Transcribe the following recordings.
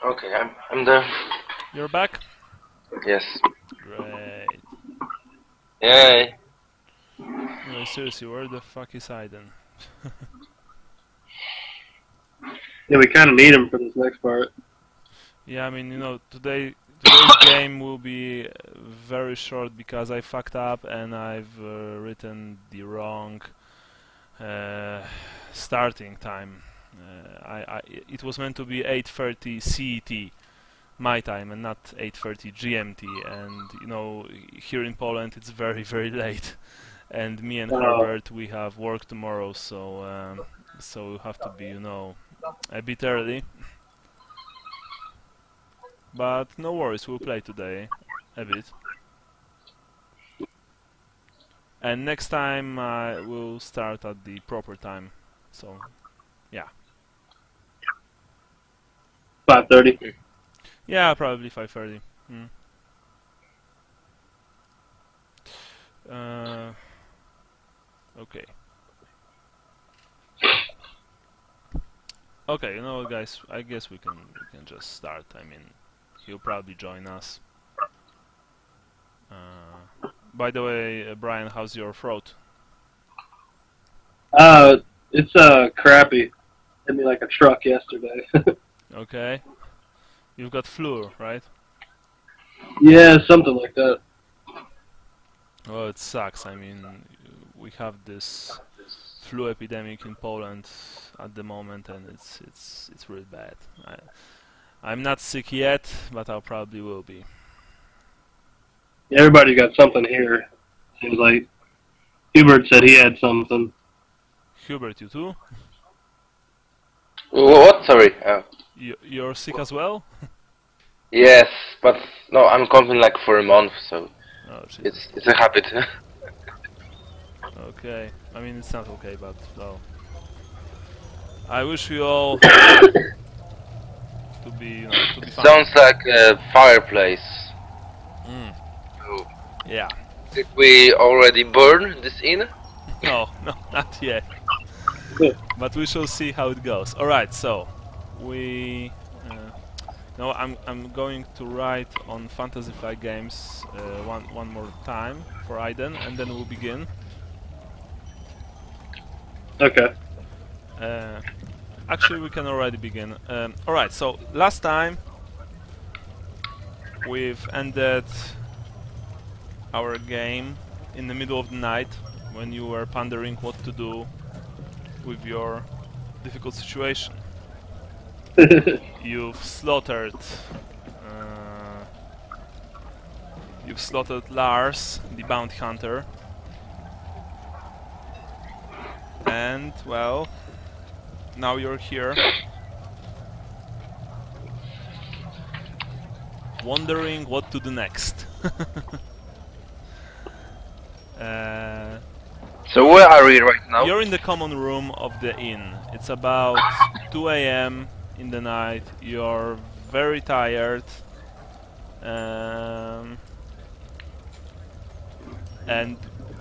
Okay, I'm there. You're back? Yes. Great. Yay. No, seriously, where the fuck is Aiden? Yeah, we kind of need him for this next part. Yeah, I mean, you know, today's game will be very short because I fucked up and I've written the wrong starting time. It was meant to be 8:30 CET, my time, and not 8:30 GMT. And you know, here in Poland it's very very late. And me and Herbert, we have work tomorrow, so we have to be, you know, a bit early. But no worries, we'll play today a bit. And next time we'll start at the proper time. So, yeah. 5:30. Yeah, probably 5:30. Okay. Okay, you know what, guys, I guess we can just start. I mean, he'll probably join us. By the way, Brian, how's your throat? It's crappy. Hit me like a truck yesterday. Okay. You've got flu, right? Yeah, something like that. Well, it sucks. I mean, we have this flu epidemic in Poland at the moment, and it's really bad. I'm not sick yet, but I probably will be. Everybody got something here. Seems like Hubert said he had something. Hubert, you too? What? Sorry. You're sick as well? Yes, but no, I'm coughing like for a month, so Oh, it's a habit. Okay. I mean, it's not okay, but well. I wish you all to be, you know, to be fine. Sounds like a fireplace. Oh. Yeah. Did we already burn this in? No, not yet. But we shall see how it goes. All right, so we. No, I'm going to write on Fantasy Flight Games one more time for Aiden, and then we'll begin. Okay. Actually, we can already begin. All right, so last time we've ended our game in the middle of the night when you were pondering what to do with your difficult situation. You've slaughtered Lars, the bounty hunter, and well, now you're here, wondering what to do next. So where are we right now? You're in the common room of the inn. It's about 2 AM in the night. You're very tired, and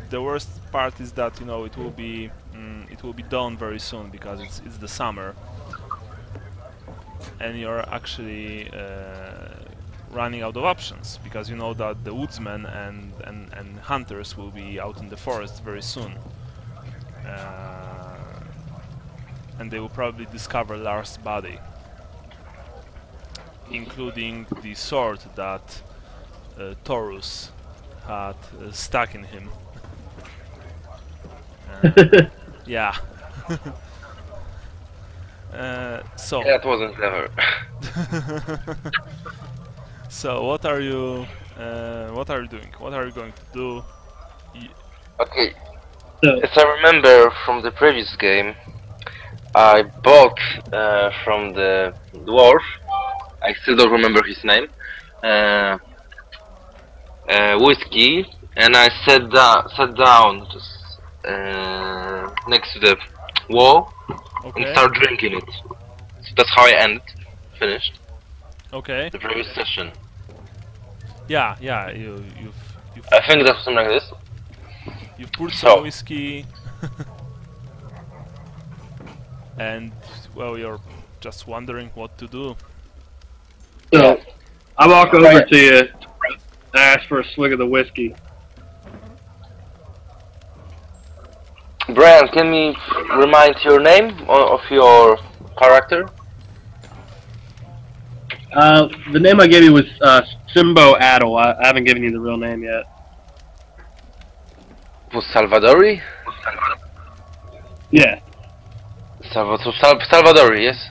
the worst part is that, you know, it will be dawn very soon because it's the summer, and you're actually running out of options because you know that the woodsmen and hunters will be out in the forest very soon. And they will probably discover Lars' body, including the sword that Taurus had stuck in him. Yeah. So. That wasn't clever. So what are you doing? What are you going to do? Okay. As I remember from the previous game, I bought from the dwarf, I still don't remember his name, whiskey, and I sat down just next to the wall and start drinking it. So that's how I finished. Okay. The previous session. Yeah, you've I think that's something like this. You've poured some whiskey, and well, you're just wondering what to do. So, I walk over to you and ask for a swig of the whiskey. Brian, can you remind your name of your character? The name I gave you was Simbo Adel. I haven't given you the real name yet. Was Salvadori? Yeah. Salvadori, yes.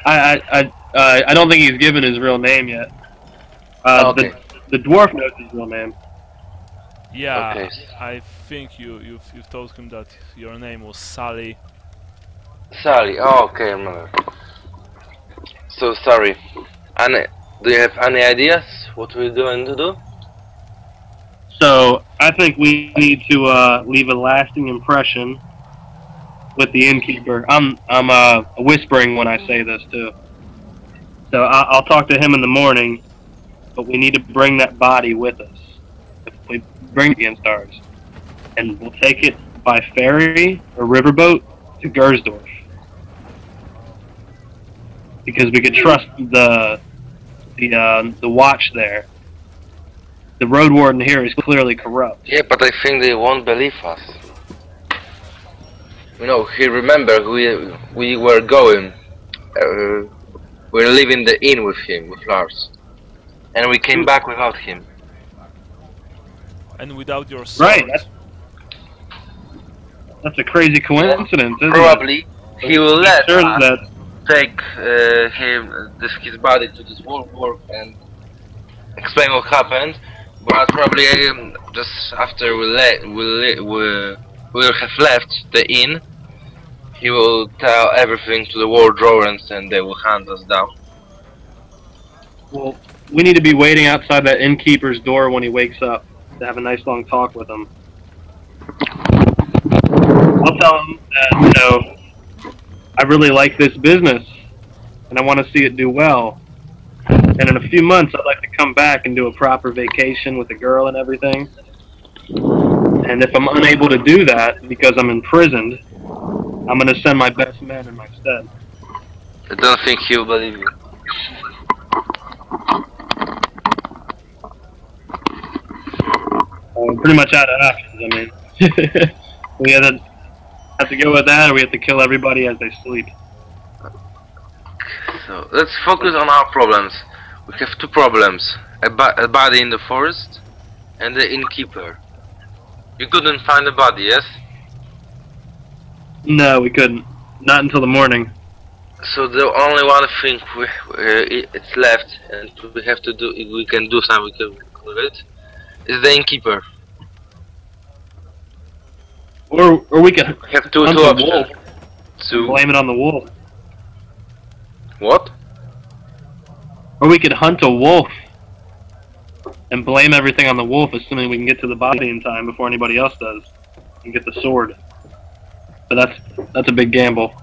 I don't think he's given his real name yet. Okay. The dwarf knows his real name. Yeah, Okay. I think you've told him that your name was Sally. Sally. Oh, okay, I remember. So sorry. Do you have any ideas what we're going to do? So I think we need to leave a lasting impression with the innkeeper. I'm whispering when I say this too. So I'll talk to him in the morning, but we need to bring that body with us. If we bring it against ours, and we'll take it by ferry or riverboat to Gersdorf, because we could trust the watch there. The road warden here is clearly corrupt. Yeah, but I think they won't believe us. You know, he remember we were going. We're leaving the inn with him, with Lars, and we came back without him. And without your sword. Right. That's a crazy coincidence, isn't Probably he will let sure us that take his body to this work and explain what happened. But probably just after we'll have left the inn, he will tell everything to the wardrowers and they will hunt us down. well, we need to be waiting outside that innkeeper's door when he wakes up to have a nice long talk with him. I'll tell him that, I really like this business and I want to see it do well. And in a few months, I'd like to come back and do a proper vacation with a girl and everything. And if I'm unable to do that because I'm imprisoned, I'm going to send my best man in my stead. I don't think he'll believe you. We're pretty much out of options. I mean, we have to go with that, or we have to kill everybody as they sleep. So let's focus on our problems. We have two problems: a body in the forest and the innkeeper. You couldn't find the body, yes? No, we couldn't. Not until the morning. So the only one thing it's left, and we have to do, if we can do something with it, is the innkeeper. Or we could We have two hunt a options. wolf. To Blame it on the wolf. what? Or we could hunt a wolf and blame everything on the wolf, assuming we can get to the body in time before anybody else does, and get the sword. But that's a big gamble.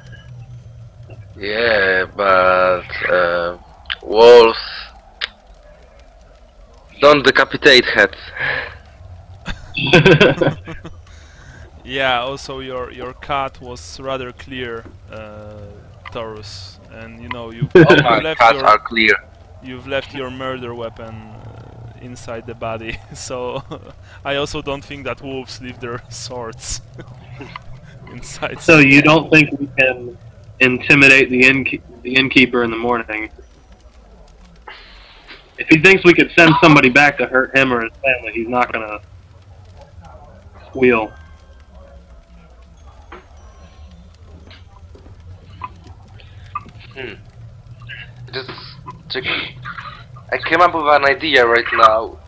Yeah, but wolves don't decapitate heads. Yeah, also your cut was rather clear, Taurus, and you know you've You've left your murder weapon inside the body, so I also don't think that wolves leave their swords inside. So you don't think we can intimidate the innkeeper in the morning? If he thinks we could send somebody back to hurt him or his family, he's not gonna squeal. I came up with an idea right now.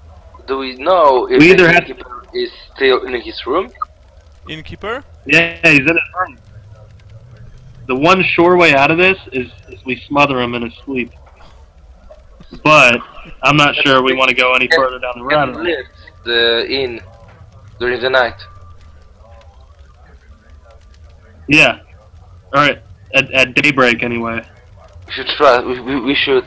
Do we know if We the either have innkeeper is still in his room? Innkeeper? Yeah, he's in his room. The one sure way out of this is we smother him in his sleep. But I'm not sure we want to go any further down the Can road. lift the inn during the night. Yeah. Alright. At daybreak, anyway. We should try. We should.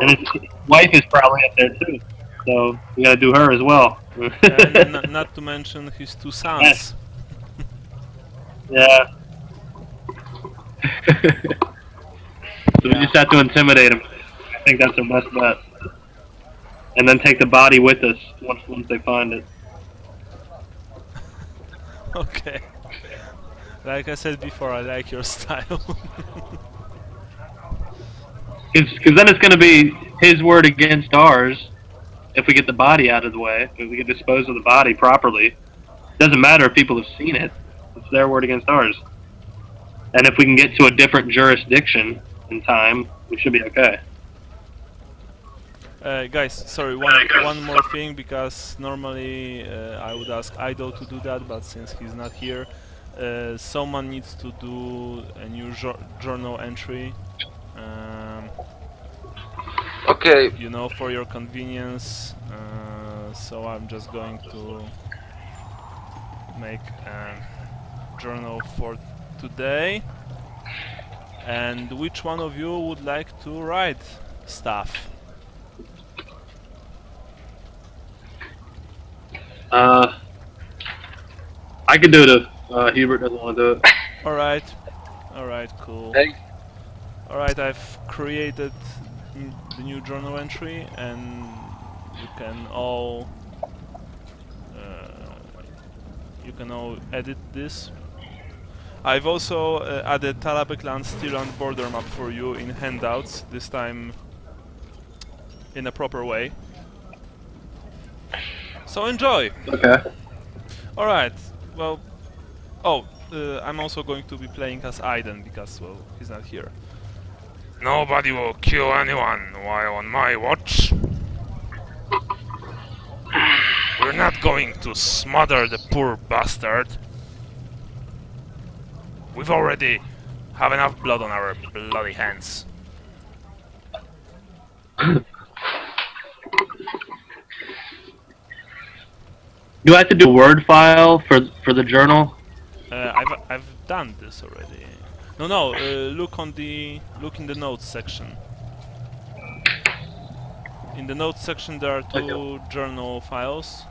And his wife is probably up there, too. So, we gotta do her as well. And not to mention his two sons. Yeah. So we just have to intimidate him. think that's our best bet. And then take the body with us once they find it. Okay. Like I said before, I like your style. Because then it's going to be his word against ours if we get the body out of the way, if we can dispose of the body properly. It doesn't matter if people have seen it. It's their word against ours. And if we can get to a different jurisdiction in time, we should be okay. Guys, sorry, one more thing, because normally I would ask Ido to do that, but since he's not here, someone needs to do a new journal entry. Okay. You know, for your convenience. So I'm just going to make a journal for today. And which one of you would like to write stuff? I could do it if Hubert doesn't want to do it. Alright, cool. Hey. Alright, I've created the new journal entry, and you can all edit this. I've also added Talabeklan Stiland border map for you in handouts, this time in a proper way. So enjoy! Okay. Alright, well... I'm also going to be playing as Aiden, because, well, he's not here. Nobody will kill anyone while on my watch. We're not going to smother the poor bastard. We've already have enough blood on our bloody hands. Do I have to do a Word file for the journal? I've done this already. No, look in the notes section. In the notes section there are two journal files.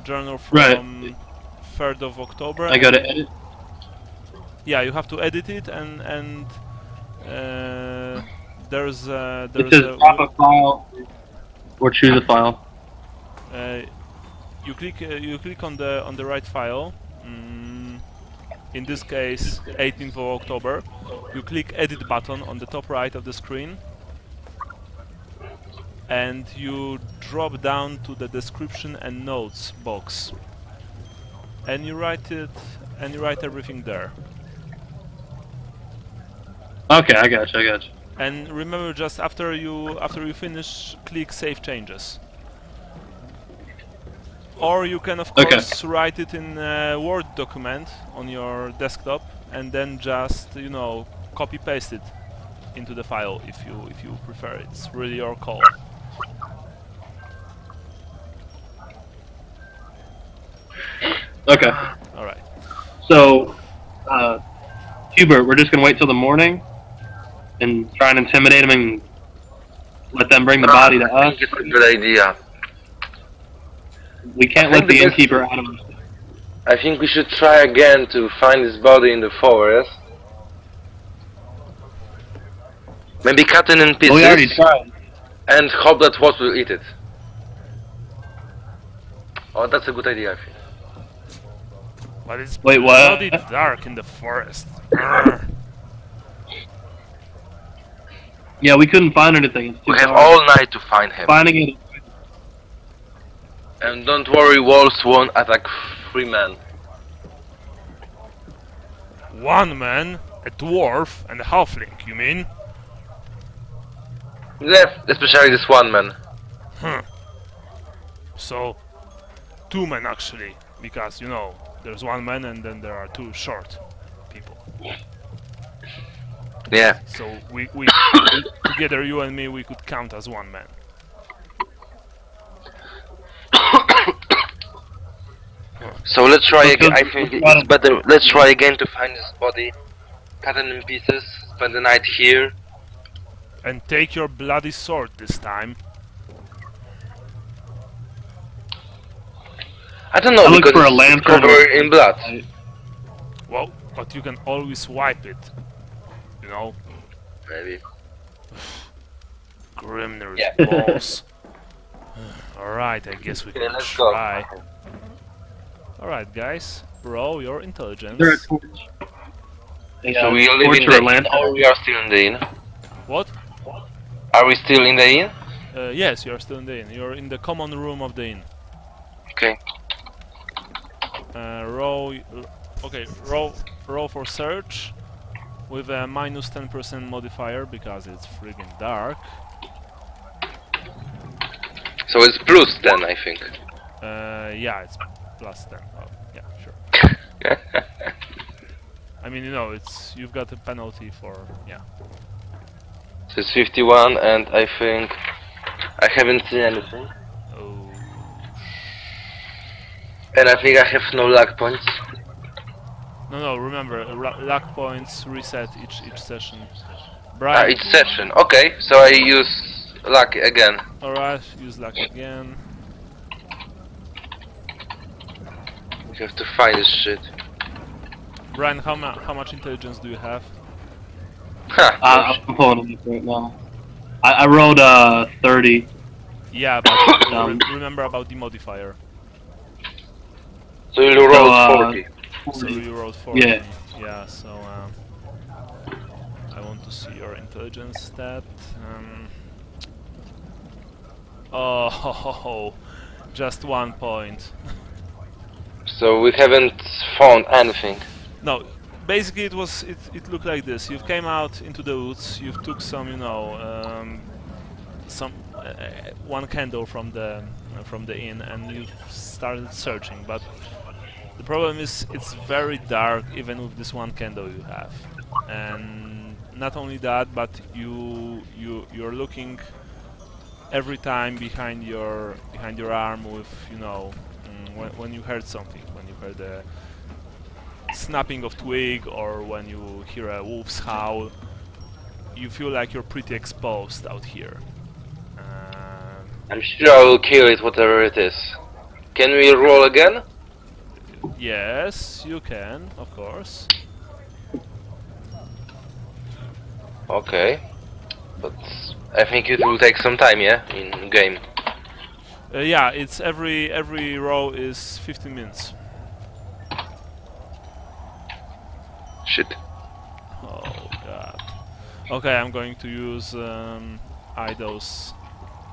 Journal from 3rd of October. I go to edit? Yeah, you have to edit it, and there's it says drop a file or choose a file. You click on the right file. In this case, 18th of October. You click edit button on the top right of the screen, and you drop down to the description and notes box, and you write everything there. Okay, I got you. And remember, just after you finish, click Save Changes. Or you can, of course, write it in a Word document on your desktop, and then just, you know, copy paste it into the file if you prefer. It's really your call. Okay. All right. So, Hubert, we're just gonna wait till the morning and try and intimidate them and let them bring the body to us. I think it's a good idea. We can't let the innkeeper out of us. I think we should try again to find his body in the forest. Maybe cut it in pieces. Well, we already tried. And hope that what will eat it. Oh, that's a good idea, I think. But it's Wait, what? bloody dark in the forest. Yeah, we couldn't find anything. It's too We have dark. all night to find him. Finding it. And don't worry, wolves won't attack 3 men. 1 man, a dwarf, and a halfling, you mean? Yeah, especially this 1 man. So, 2 men actually, because, you know, there's 1 man and then there are 2 short people. Yeah. So we together, you and me, we could count as 1 man. So let's try again. I think it's better. Let's try again to find his body, cut it in pieces, spend the night here. And take your bloody sword this time. I don't know, I look because for a it's lantern. covered in blood. Well, but you can always wipe it, you know? Maybe. Grimner's Yeah. balls. Alright, I guess we Okay, can let's go. try. Alright, guys. Roll your intelligence. There a torch? So we live in the inn, or we are still in the inn? What? Are we still in the inn? Yes, you are still in the inn. You're in the common room of the inn. Okay. Roll for search with a minus 10% modifier because it's friggin' dark. So it's plus 10, I think. Yeah, it's plus 10. Oh, yeah, sure. I mean, you know, you've got a penalty for, yeah. So it's 51, and I think I haven't seen anything. Oh, And I think I have no luck points. no, remember, luck points reset each session. Brian, Each session. Okay, so I use luck again. alright, use luck again. We have to find this shit. Brian, how much intelligence do you have? Ha! I'm pulling it up right now. I rolled 30. Yeah, but remember about the modifier. So you rolled 40. So you rolled 40. Yeah. Yeah, so I want to see your intelligence stat. Oh, just 1 point. So we haven't found anything. No, basically it looked like this. You came out into the woods. You took some, you know, some one candle from the inn, and you started searching. But the problem is it's very dark, even with this one candle you have. And not only that, but you're looking every time behind your arm with, you know, when you heard something, when you heard a snapping of twig, or when you hear a wolf's howl, you feel like you're pretty exposed out here. I'm sure I will kill it, whatever it is. Can we roll again? Yes, you can, of course. Okay. But I think it will take some time, yeah, in game. Yeah, it's every row is 15 minutes. Shit. Oh god. Okay, I'm going to use Ido's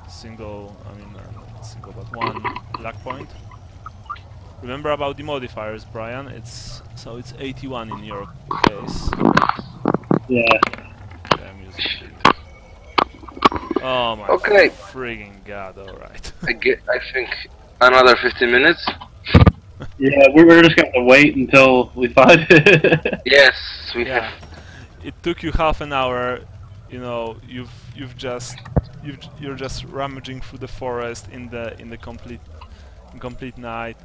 single, not single, but 1 luck point. Remember about the modifiers, Brian. It's 81 in your case. Yeah. Okay, I'm using it. Oh my friggin' god! All right. I think another 15 minutes. Yeah, we're just gonna wait until we find it. Yes, we have. It took you half an hour. You know, you're just rummaging through the forest in the complete night,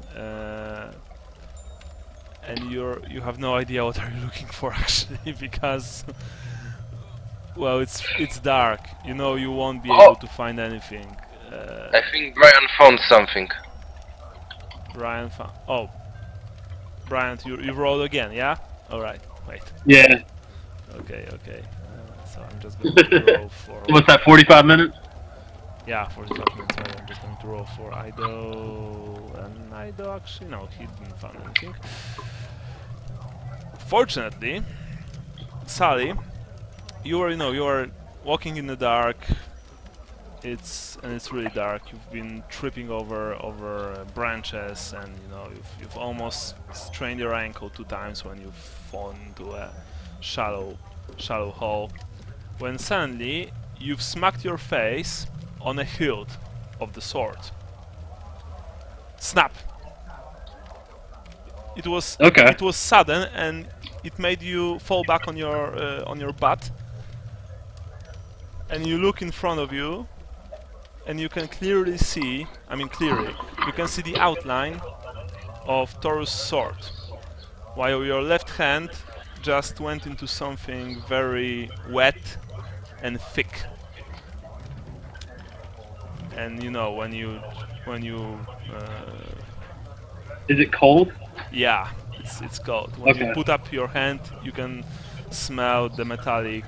and you have no idea what are you looking for actually, because well, it's dark. You know, you won't be able to find anything. I think Brian found something. Brian found. Oh, Brian, you rolled again, yeah? All right. Wait. Yeah. Okay. So I'm just going to roll for. What's that? 45 minutes? Yeah, 45 minutes. So I'm just going to roll for Ido, and Ido actually no, he didn't find anything. Fortunately, Sally, you were walking in the dark. It's really dark. You've been tripping over branches, and you know you've almost strained your ankle 2 times when you've fallen into a shallow hole. When suddenly you've smacked your face on a hilt of the sword. Snap! It was sudden, and it made you fall back on your butt. And you look in front of you, and you can clearly see, you can see the outline of Thor's sword, while your left hand just went into something very wet and thick. And you know, when you Is it cold? yeah, it's cold. When you put up your hand, you can smell the metallic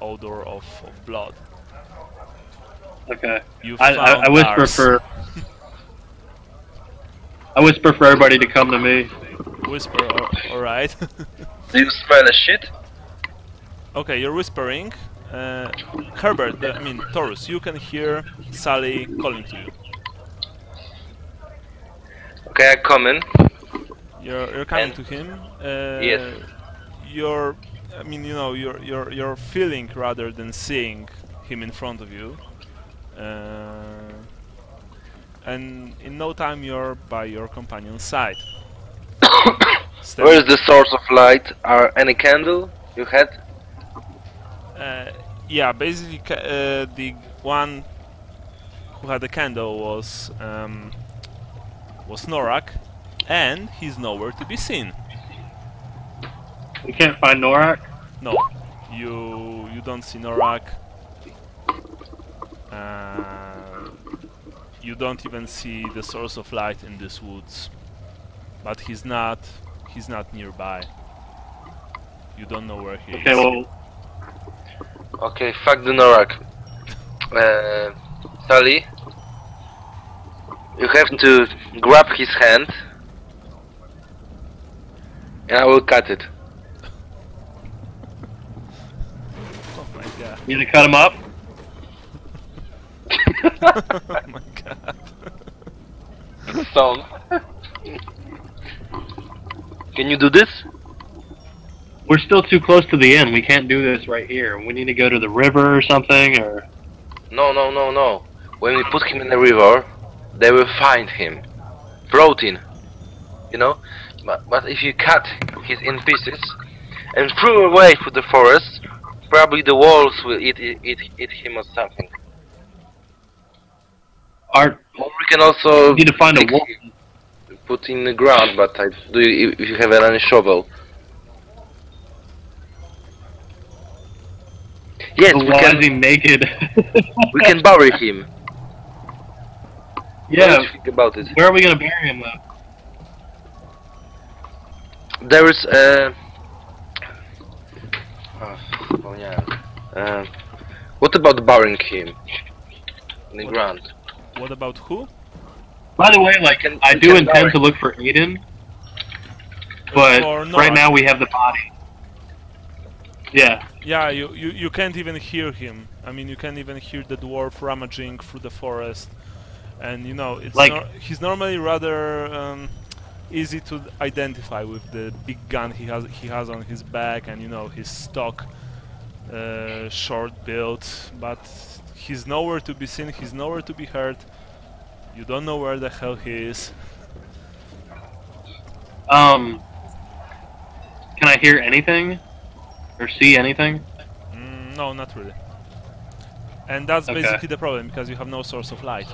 odor of blood. Okay. You I found whisper Lars. for. I whisper for everybody to come to me. Whisper, alright. Do you smell a shit? Okay, you're whispering. Herbert, I mean Taurus, you can hear Sally calling to you. Okay, I come in. You're coming And to him. yes. You're, I mean, you know, you're feeling rather than seeing him in front of you. And in no time you're by your companion's side. Where is the source of light? Are any candle you had? Yeah, basically the one who had the candle was Norak, and he's nowhere to be seen. We can't find Norak. No, you don't see Norak. You don't even see the source of light in these woods. But he's not nearby. You don't know where he is. Okay, well. Okay, fuck the Norak. Sally, you have to grab his hand, and I will cut it. Oh my god. You gonna cut him up? Oh my god. Song. Can you do this? We're still too close to the end. We can't do this right here. We need to go to the river or something, or... No. When we put him in the river, they will find him. Floating. You know? But if you cut his in pieces and throw away through the forest, probably the wolves will eat him or something. Or we can also we need to find a wolf. Put in the ground, but if you have any shovel. Yes, we Why can. is he naked? We can bury him. Yeah. What do you think about it? Where are we gonna bury him though? There is oh yeah. What about burying him in the ground? What about who? By the way, like, I do intend to look for Aiden, but right now we have the body. Yeah. Yeah, you can't even hear him. I mean, you can't even hear the dwarf rummaging through the forest, and you know, it's like, he's normally rather easy to identify with the big gun he has on his back, and you know, his stock short build, but he's nowhere to be seen. He's nowhere to be heard. You don't know where the hell he is. Can I hear anything? Or see anything? No, not really. And that's basically the problem, because you have no source of light.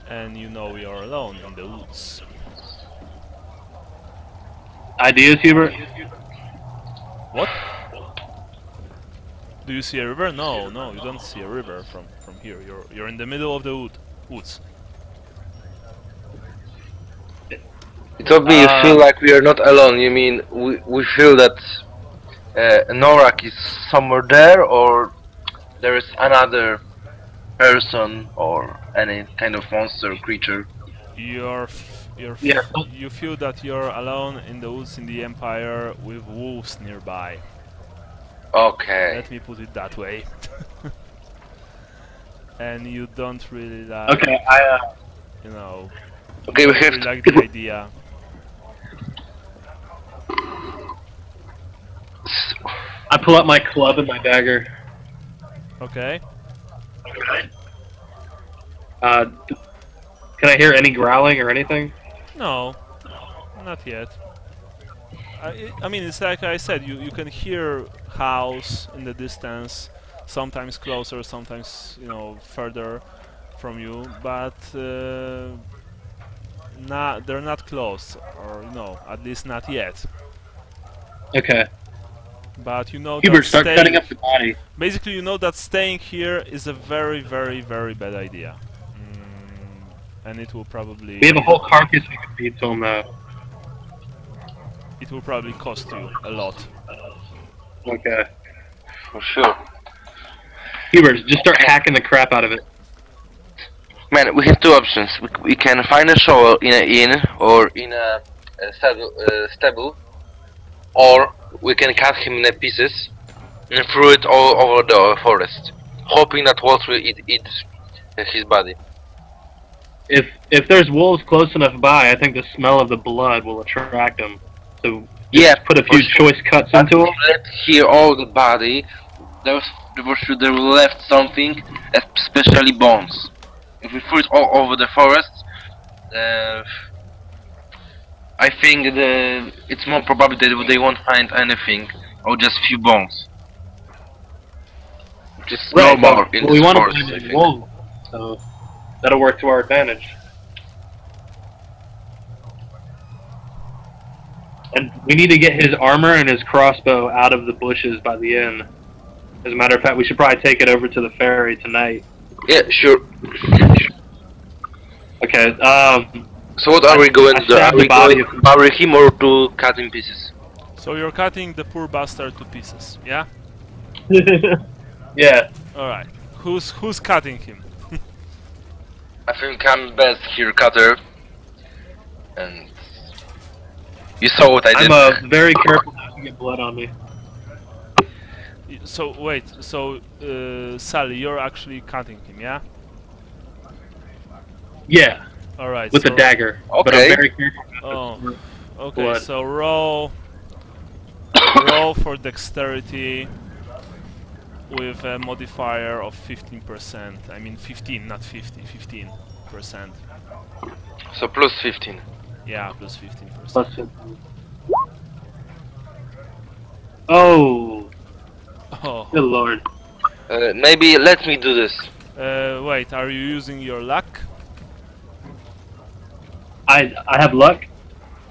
And you know you're alone in the woods. Ideas, Hubert? What? Do you see a river? No, you don't see a river from here. You're in the middle of the woods. You told me you feel like we are not alone. You mean we feel that Norak is somewhere there, or there is another person or any kind of monster creature? You feel that you're alone in the woods in the Empire with wolves nearby. Okay. Let me put it that way. And you don't really like. Okay, you know. Okay, we have really like the idea. I pull out my club and my dagger. Okay. Can I hear any growling or anything? No, not yet. I mean, it's like I said, you can hear howls in the distance, sometimes closer, sometimes, you know, further from you, but they're not close, or, you know, at least not yet. Okay. But you know Hubert, start cutting up the body. Basically, you know that staying here is a very, very, very bad idea. And it will probably... We have a whole carcass we can feed to him though. It will probably cost you a lot. Okay. For sure. Hubert, just start hacking the crap out of it. Man, we have two options. We can find a shovel in an inn or in a stable, or we can cut him in pieces and throw it all over the forest, hoping that wolves will eat his body. If there's wolves close enough by, I think the smell of the blood will attract them. So Yeah, put a few choice cuts into them. Let here all the body. There will left something, especially bones. If we throw it all over the forest, I think it's more probable that they won't find anything, or just few bones. Which is normal in we this want forest, to I find think. wolves, so that'll work to our advantage. And we need to get his armor and his crossbow out of the bushes by the inn. As a matter of fact, we should probably take it over to the ferry tonight. Yeah, sure. Okay, So what are we going to do? Are we going body to bury him or to cut in pieces? So you're cutting the poor bastard to pieces, yeah? yeah. Alright. Who's cutting him? I think I'm best here, cutter. And you saw what I did. I'm very careful not to get blood on me. So wait, so Sally, you're actually cutting him, yeah? Yeah, Alright. with so a dagger. But I'm Okay. very careful not to Okay, blood. so roll for dexterity with a modifier of 15%. I mean 15, not 50, 15%. So plus 15. Yeah, plus 15%. Plus 15. Oh, Oh, good lord. Maybe let me do this. wait, are you using your luck? I have luck.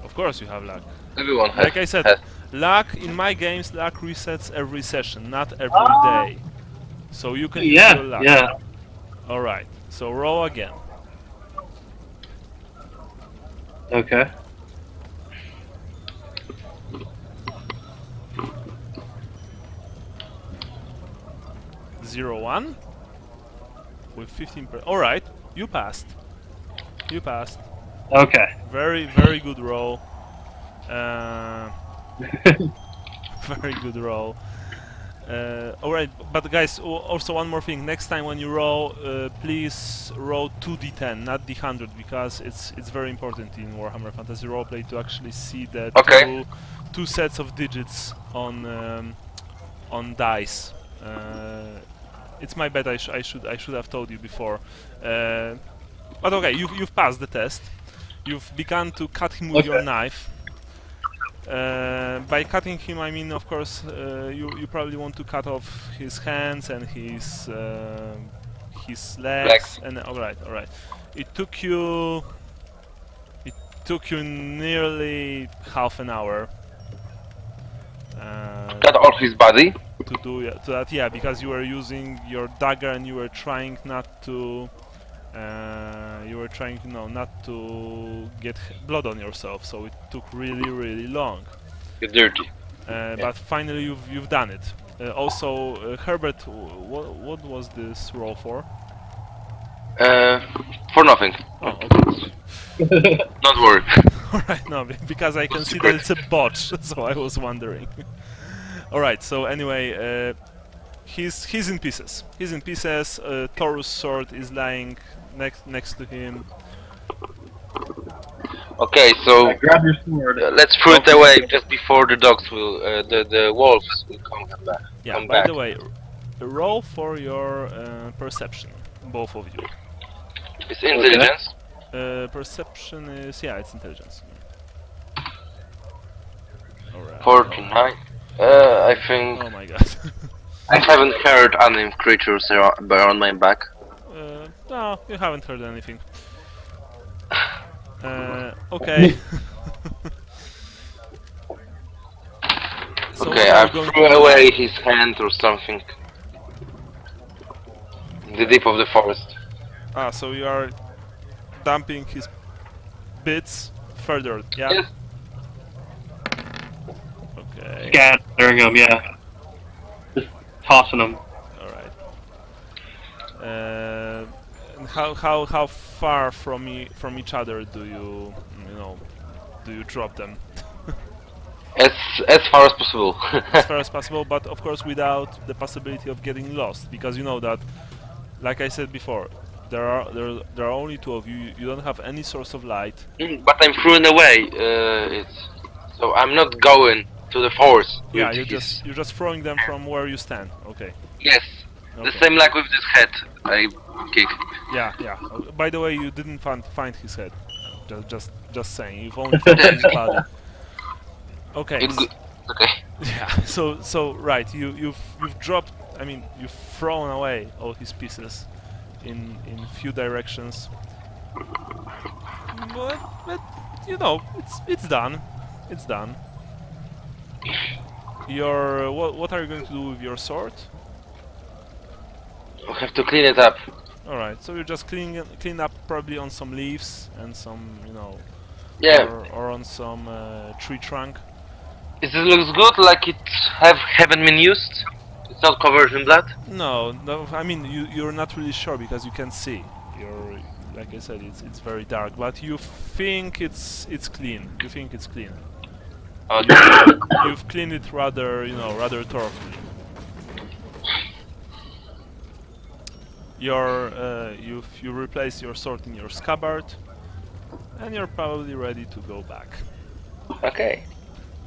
Of course you have luck. Everyone has. Like I said, has. luck in my games, luck resets every session, not every day. So you can use your luck. Yeah. Alright, so roll again. Okay. Zero one with 15%. Alright, you passed. You passed. Okay. Very good roll. Very good roll. Alright, but guys, also one more thing. Next time when you roll, please roll 2d10, not d100, because it's very important in Warhammer Fantasy Roleplay to actually see the two sets of digits on dice. It's my bad. I should have told you before. But okay, you've passed the test. You've begun to cut him with your knife. By cutting him, I mean, of course, you probably want to cut off his hands and his legs. And all right. It took you nearly half an hour. Cut off his body. To do that, yeah, because you were using your dagger and you were trying not to. Not to get blood on yourself, so it took really long. You're dirty. But finally you've done it. Also, Herbert, what was this roll for? For nothing. Oh, okay. Don't worry. Alright, no, because I can see that it's a botch, so I was wondering. Alright, so anyway, he's in pieces. He's in pieces. Taurus' sword is lying next to him. Okay, so Grab your sword. let's throw it away just before the dogs will, the wolves will come back. Yeah. By the way, roll for your perception, both of you. It's intelligence. Perception is it's intelligence. Alright. 49. I think Oh my god. I haven't heard any creatures around my back. No, you haven't heard anything. Okay. So Okay, I threw away his hand or something. In the deep of the forest. So you are dumping his bits further, yeah? Yes. Okay. Scattering them, yeah. Just tossing them. Alright. And how far from each other do you drop them? As far as possible. As far as possible, but of course without the possibility of getting lost, because you know that, like I said before, there are only two of you. You don't have any source of light. But I'm thrown away. So I'm not going to the force. Yeah, you're just throwing them from where you stand. Okay. Yes. Okay. The same like with this head I kicked. Yeah, yeah. By the way, you didn't find his head. Just saying. You've only found his body. Okay. Okay. Yeah. So right. You've dropped. I mean, you've thrown away all his pieces in few directions. But you know, it's done. It's done. What are you going to do with your sword? I'll have to clean it up. All right. So you just clean up probably on some leaves and some, Yeah. or on some tree trunk. It looks good, like it haven't been used. It's not covered in blood. No. I mean, you're not really sure because you can see. Like I said, it's very dark, but you think it's clean. You think it's clean. Okay. You've cleaned it rather thoroughly. You replace your sword in your scabbard, and you're probably ready to go back. Okay.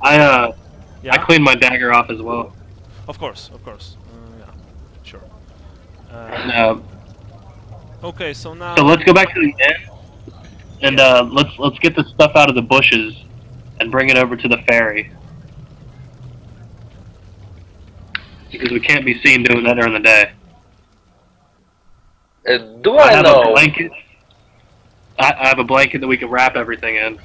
I Yeah. cleaned my dagger off as well. Of course. Yeah. Sure. And, Okay, so now. so let's go back to the inn, and let's get the stuff out of the bushes and bring it over to the ferry, because we can't be seen doing that during the day. Do I have know? a blanket. I have a blanket that we can wrap everything in.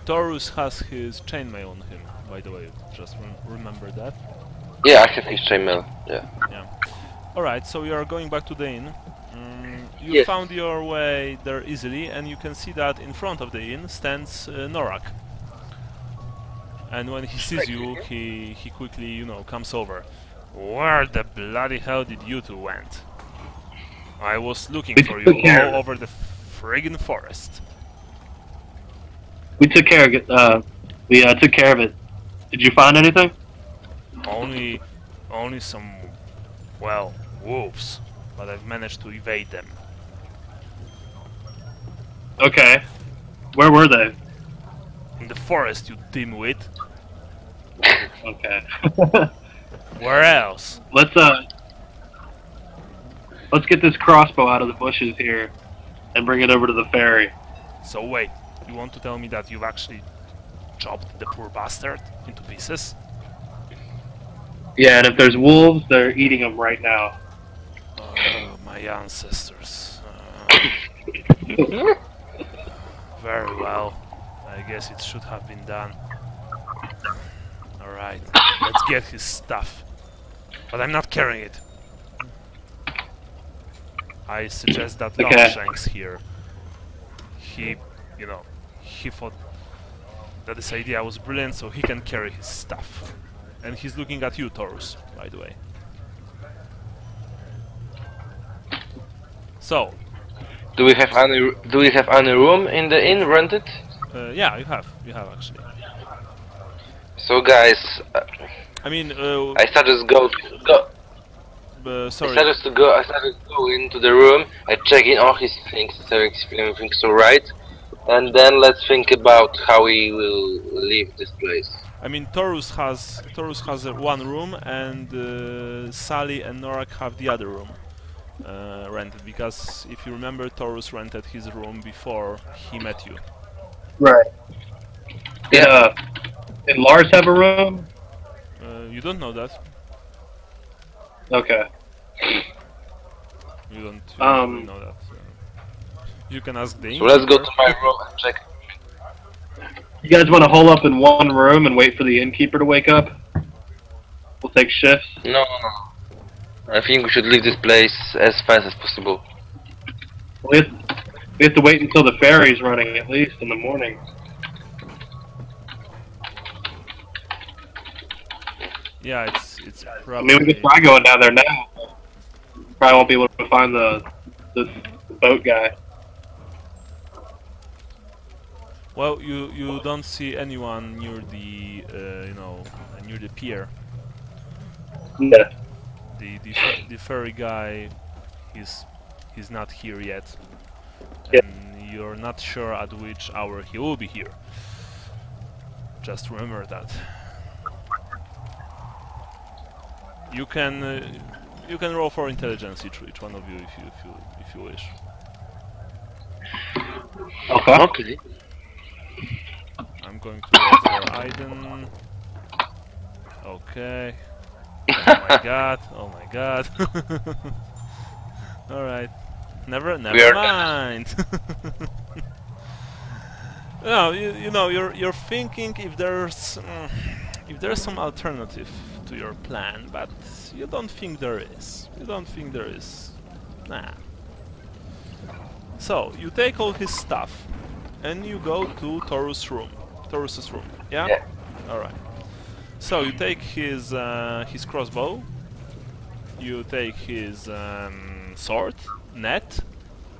Taurus has his chainmail on him, by the way. Just remember that. Yeah, I have his chainmail. Yeah. Yeah. Alright, so you are going back to the inn. You Yes. found your way there easily, and you can see that in front of the inn stands Norak. And when he sees you, he quickly, comes over. Where the bloody hell did you two went? I was looking for you all over the friggin' forest. We took care of it. We took care of it. Did you find anything? Only some, well, wolves, but I've managed to evade them. Okay. Where were they? In the forest, you dimwit. Okay. Where else? Let's get this crossbow out of the bushes here and bring it over to the ferry. So wait, you want to tell me that you've actually chopped the poor bastard into pieces? Yeah, and if there's wolves, they're eating them right now. Oh, my ancestors. Very well. I guess it should have been done. Alright, let's get his stuff. But I'm not carrying it. I suggest that Longshanks here. He thought that this idea was brilliant, so he can carry his stuff. And he's looking at you, Taurus, by the way. So. Do we have any room in the inn rented? Yeah, you have actually. So guys, I mean, I suggest go. Sorry. I suggest go into the room. I check in all his things, so everything's alright, and then let's think about how we will leave this place. I mean, Taurus has one room, and Sally and Norak have the other room rented, because if you remember, Taurus rented his room before he met you. Right. Yeah. Did Lars have a room? You don't know that. Okay. You don't really know that. You can ask the. So let's go to my room and check. You guys want to hole up in one room and wait for the innkeeper to wake up? We'll take shifts. No. I think we should leave this place as fast as possible. We have to wait until the ferry's running, at least in the morning. Yeah, it's I probably. mean, we could try going down there now. Probably won't be able to find the boat guy. Well, you don't see anyone near the near the pier. Yeah. The ferry guy, he's not here yet, Yeah. and you're not sure at which hour he will be here. Just remember that. You can roll for intelligence, each one of you, if you wish. Okay. Okay. I'm going to roll for Aiden. Okay. Oh my god. Oh my god. All right. Never mind. No, you know you're thinking if there's some alternative to your plan, but you don't think there is. You don't think there is. Nah. So you take all his stuff, and you go to Taurus's room. Yeah. Yeah. All right. So you take his crossbow. You take his sword, net.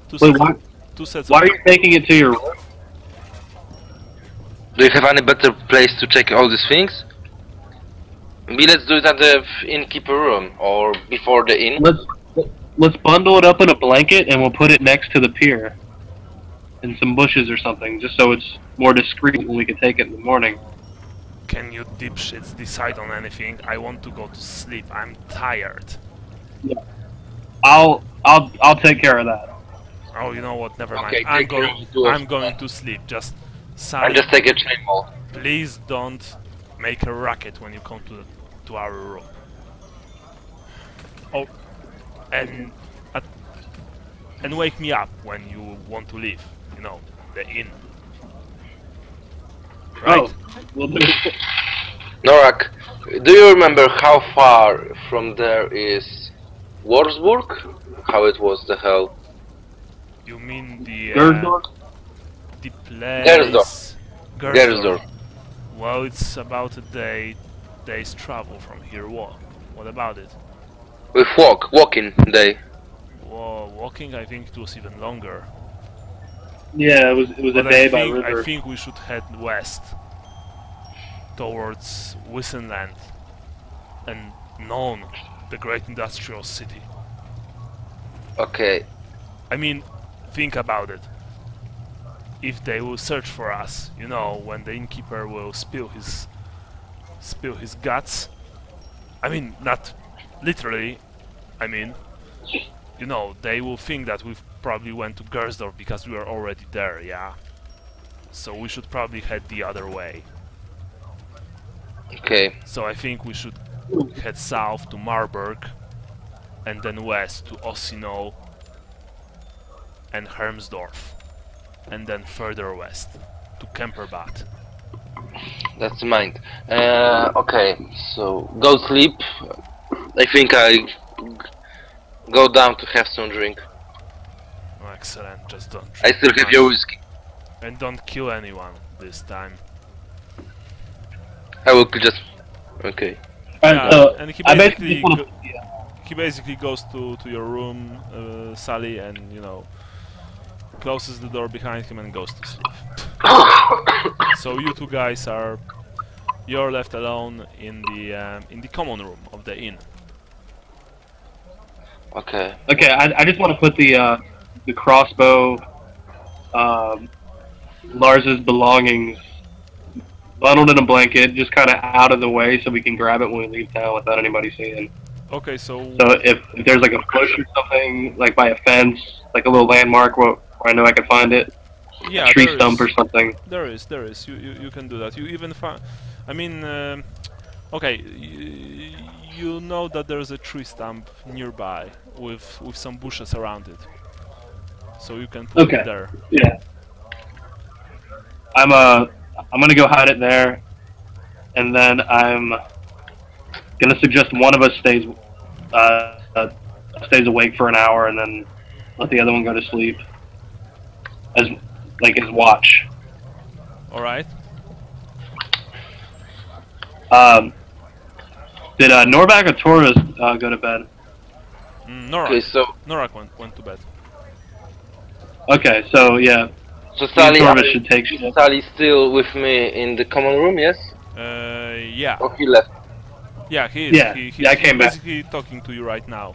Two sets Why of are you taking it to your room? Do you have any better place to check all these things? Maybe let's do it at the innkeeper room or before the inn. Let's bundle it up in a blanket and we'll put it next to the pier, in some bushes or something, just so it's more discreet when we can take it in the morning. Can you dipshits decide on anything? I want to go to sleep. I'm tired. Yeah. I'll take care of that. Oh, you know what? Never Okay, mind. take care of it too. I'm going to sleep. Just Sally, And just take a chain mall. please don't make a racket when you come to our room. Oh, and wake me up when you want to leave. You know, the inn. Right? Oh, we'll do it. Norak, do you remember how far from there is Wolfsburg? How it was the hell? You mean the Gersdorf? the place? Gersdorf. Well, it's about a day's travel from here. What about it? With walking day. Whoa, walking, I think it was even longer. Yeah, it was a But day by river. I think we should head west towards Wissenland and None, the great industrial city. Okay. I mean, think about it. If they will search for us, you know, when the innkeeper will spill his guts. I mean, not literally. I mean, you know, they will think that we've probably went to Gersdorf because we are already there, yeah? So we should probably head the other way. Okay. So I think we should head south to Marburg, and then west to Ossino and Hermsdorf, and then further west to Kemperbad. That's mine. Okay, so go sleep. I think I go down to have some drink. Oh, excellent, just don't I drink still have much. your whiskey. And don't kill anyone this time. I will just... Okay. Yeah, So, and he I basically basically want to. he basically goes to your room, Sally, and you know, closes the door behind him and goes to sleep. So you two guys you're left alone in the common room of the inn. Okay. Okay, I just want to put the crossbow, Lars's belongings, bundled in a blanket, just kind of out of the way, so we can grab it when we leave town without anybody seeing. Okay, so So if there's like a bush or something, like by a fence, like a little landmark where I know I can find it, yeah, a tree there stump is. or something. There is. You can do that. You even find. I mean, okay. You know that there's a tree stump nearby with some bushes around it, so you can put it there. Yeah. I'm gonna go hide it there, and then I'm gonna suggest one of us stays awake for an hour, and then let the other one go to sleep as his watch. All right. Did Norbak or Torres go to bed? Norak. Okay, so Norak went to bed. Okay, so yeah, Sally, Torres should take shit. Sally's still with me in the common room, yes? Yeah. Or he left? Yeah, he is. Yeah, He's I came back. basically talking to you right now.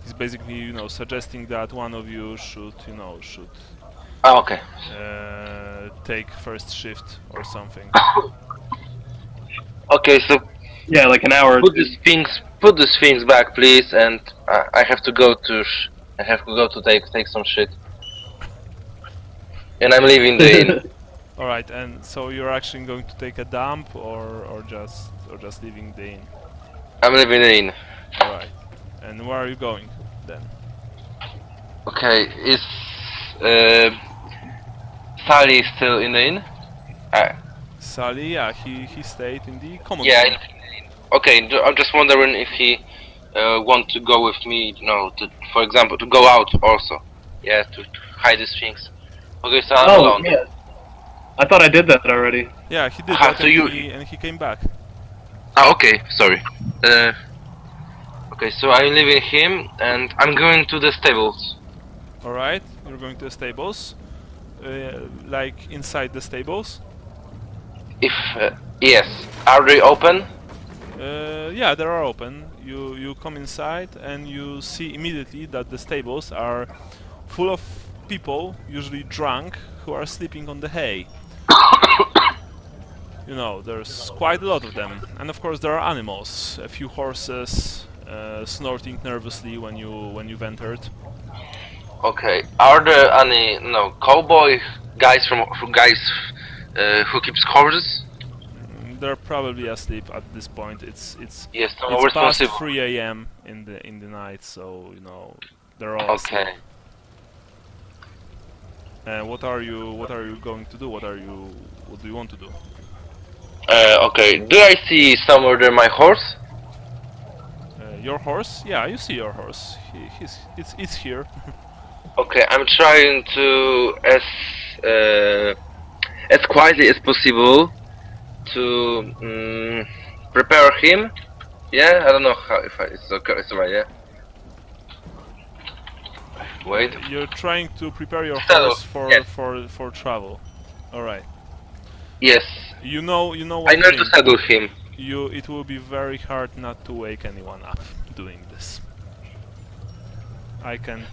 He's basically, suggesting that one of you should, Ah, okay. take first shift or something. Okay, so Yeah, like an hour. put these things back, please, and I have to go to take some shit. And I'm leaving the inn. All right, and so you're actually going to take a dump, or just leaving the inn? I'm leaving the inn. All right, and where are you going then? Okay, is Sally still in the inn? Sally, yeah, he stayed in the common Yeah. room. Okay, I'm just wondering if he want to go with me. For example, to go out also. Yeah, to hide these things. Okay, so I'm alone. Yeah. I thought I did that already. Yeah, he did Ah, that, so and he came back. Ah, okay, sorry. Okay, so I'm leaving him, and I'm going to the stables. All right, you're going to the stables, like inside the stables. If yes, are they open? Yeah, they are open. You come inside and you see immediately that the stables are full of people, usually drunk, who are sleeping on the hay. There's quite a lot of them, and of course there are animals. A few horses snorting nervously when you've entered. Okay, are there any cowboy guys who keeps horses? They're probably asleep at this point. It's Yes, no, it's past responsible. 3 a.m. in the night, so they're all asleep. Okay. What are you going to do? What do you want to do? Okay. Do I see somewhere there my horse? Your horse? Yeah, you see your horse. It's here. Okay, I'm trying to as quietly as possible to prepare him. Yeah, I don't know if it's okay. It's right. Yeah. Wait. You're trying to prepare your Saddle, horse yes. for travel. All right. Yes. You know one I know thing. to saddle him. It will be very hard not to wake anyone up doing this. I can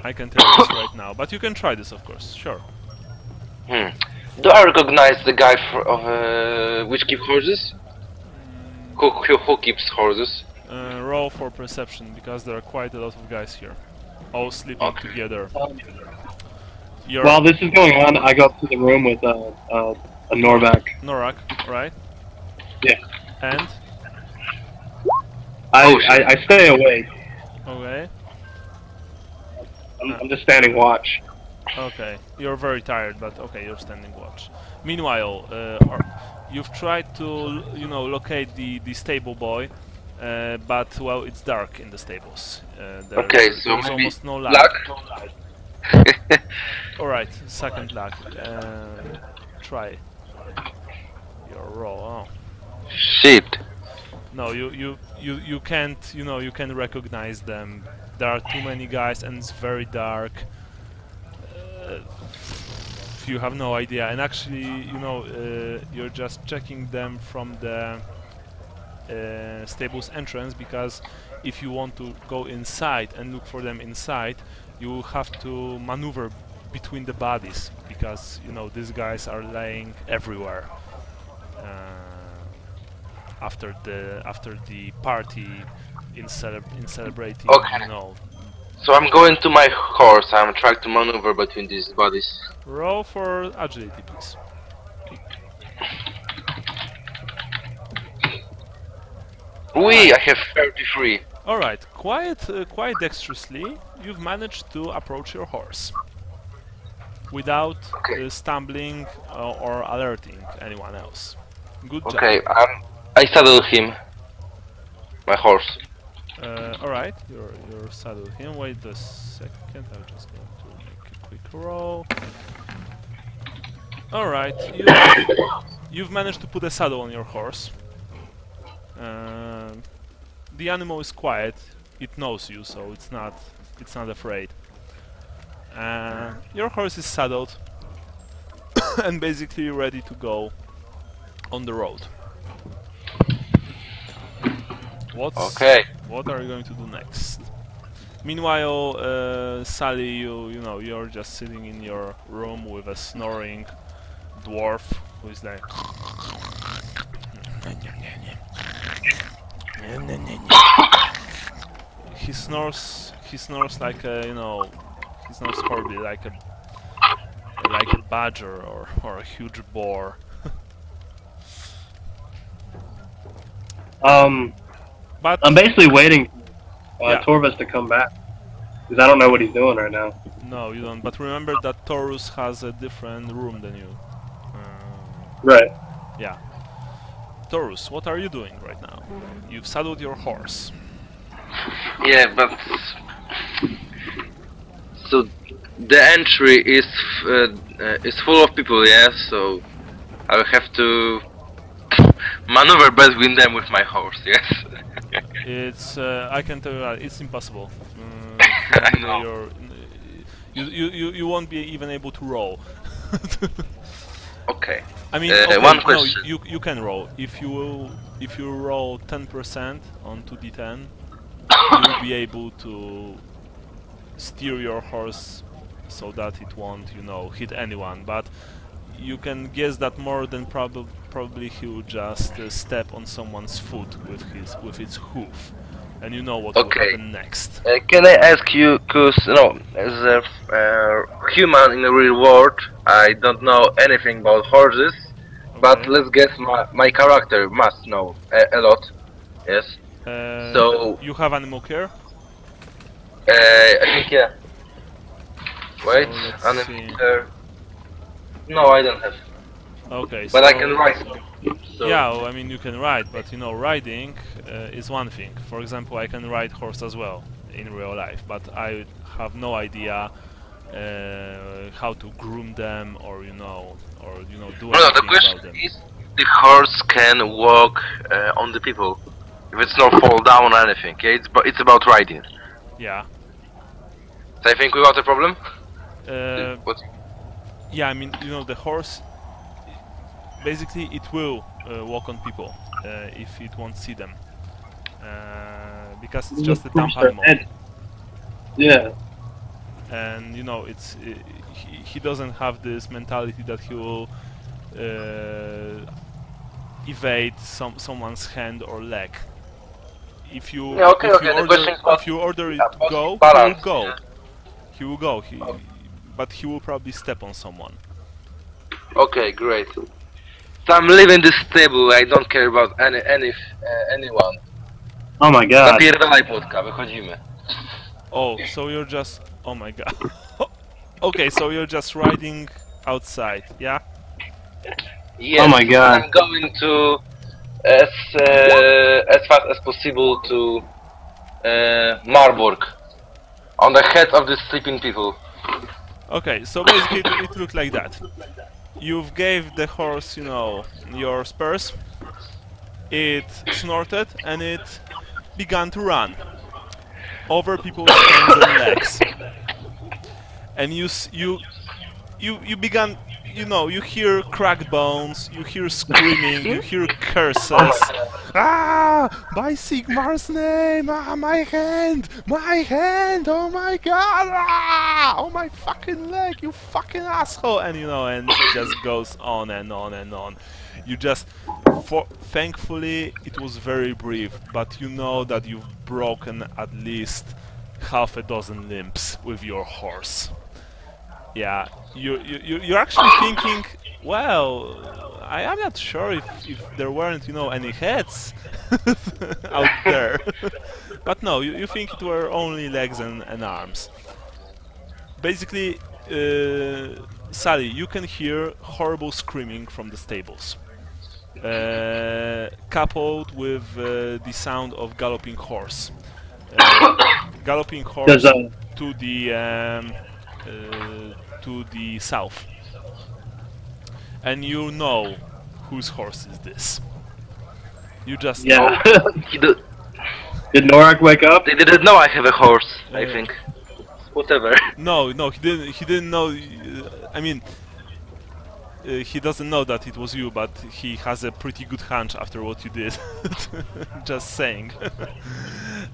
tell you this right now, but you can try this, of course. Sure. Do I recognize the guy which keeps horses? Who keeps horses? Roll for perception, because there are quite a lot of guys here, all sleeping together. While this is going on, I go up to the room with a Norbak. Norak, right? Yeah. And? I stay awake. Okay. I'm just standing watch. Okay, you're very tired, but okay, you're standing watch. Meanwhile, you've tried to, locate the stable boy, but well, it's dark in the stables. Okay, so there's maybe almost no light. luck. All right, second luck. Try your roll. Oh. Shit. No, you can't. You can recognize them. There are too many guys, and it's very dark. You have no idea, and actually, you're just checking them from the stable's entrance, because if you want to go inside and look for them inside, you have to maneuver between the bodies, because these guys are laying everywhere after the party in celebrating. Okay. So I'm going to my horse. I'm trying to maneuver between these bodies. Roll for agility, please. I have 33. All right, quite dexterously, you've managed to approach your horse without stumbling or alerting anyone else. Good job. Okay, I saddle him. My horse. All right, you're saddle him. Wait a second. I'm just going to make a quick roll. All right, you've managed to put a saddle on your horse. the animal is quiet. It knows you, so it's not afraid. Your horse is saddled and basically ready to go on the road. What are you going to do next? Meanwhile, Sally, you're just sitting in your room with a snoring dwarf who is like. He snores like a, he snores horribly, like a badger or a huge boar. But I'm basically waiting for Torvus to come back, because I don't know what he's doing right now. No, you don't. But remember that Taurus has a different room than you. Right. Yeah. Taurus, what are you doing right now? You've saddled your horse. Yeah, but so the entry is full of people, yeah. So I will have to maneuver between them with my horse, yes. It's I can tell you that it's impossible. I know. You won't be even able to roll. Okay. I mean, one question. No, you can roll. If you roll 10% on 2d10, you'll be able to steer your horse so that it won't, hit anyone. But you can guess that more than probably he will just step on someone's foot with its hoof, and you know what will happen next. Can I ask you, cause as a human in the real world, I don't know anything about horses, but let's guess my character must know a lot. Yes. So you have animal care? I think yeah. Wait, so animal care. No, I don't have. Okay, but I can ride. So. Yeah, well, I mean you can ride, but riding is one thing. For example, I can ride horse as well in real life, but I have no idea how to groom them or do anything the question about them. is the horse can walk on the people if it's not fall down or anything. Okay, it's about riding. Yeah. So I think we got a problem. What? Yeah, I mean, the horse, basically it will walk on people if it won't see them. Because it's just a dumb animal. Yeah. And, he doesn't have this mentality that he will evade someone's hand or leg. If you order it to go, he will go. But he will probably step on someone. Okay, great. So I'm leaving this table. I don't care about anyone. Oh my god. Napierdalaj płotka, wychodzimy. Oh, so you're just... Oh my god. Okay, so you're just riding outside, yeah? Yes, oh my god. I'm going to as fast as possible to Marburg, on the head of the sleeping people. Okay, so basically it looked like that. You've gave the horse, your spurs. It snorted and it began to run over people's hands and legs. And you began, you hear cracked bones, you hear screaming, you hear curses. Ah! By Sigmar's name! Ah, my hand! My hand! Oh my god! Ah! Oh my fucking leg, you fucking asshole! And and it just goes on and on and on. You just... Thankfully, it was very brief, but you know that you've broken at least half a dozen limbs with your horse. Yeah, you're actually thinking, well, I'm not sure if there weren't, any heads out there. But no, you think it were only legs and arms. Basically, Sally, you can hear horrible screaming from the stables, coupled with the sound of galloping horse. Galloping horse to the south. And you know whose horse is this. You just know. Did Norak wake up? They didn't know I have a horse, I think. Whatever. No, he didn't. He didn't know. I mean, he doesn't know that it was you, but he has a pretty good hunch after what you did. Just saying.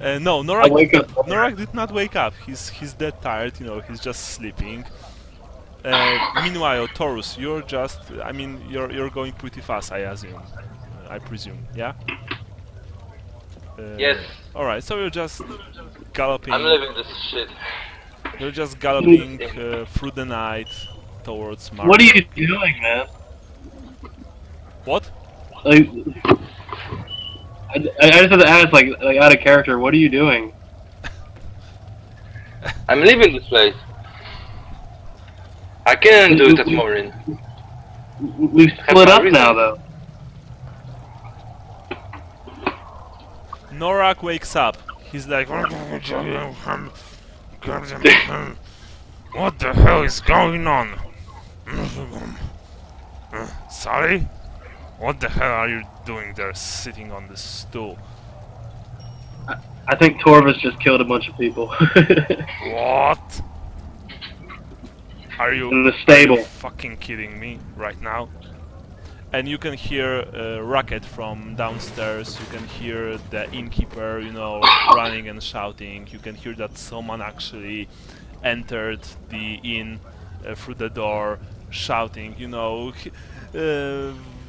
No, Norak did not wake up. He's dead tired. You know, he's just sleeping. Meanwhile, Taurus, you're just. I mean, you're going pretty fast, I assume. I presume, yeah. Yes. All right, so you're just galloping. I'm living this shit. You're just galloping through the night towards Mars. What are you doing, man? What? Like, I just have to ask, like out of character, what are you doing? I'm leaving this place. I can't do it at morning. We've split up now, though. Norak wakes up. He's like, what the hell is going on? Sorry? What the hell are you doing there, sitting on this stool? I think Torvus just killed a bunch of people. What? Are you in the stable? Are you fucking kidding me right now? And you can hear a racket from downstairs. You can hear the innkeeper, you know, running and shouting. You can hear that someone actually entered the inn through the door, shouting, you know,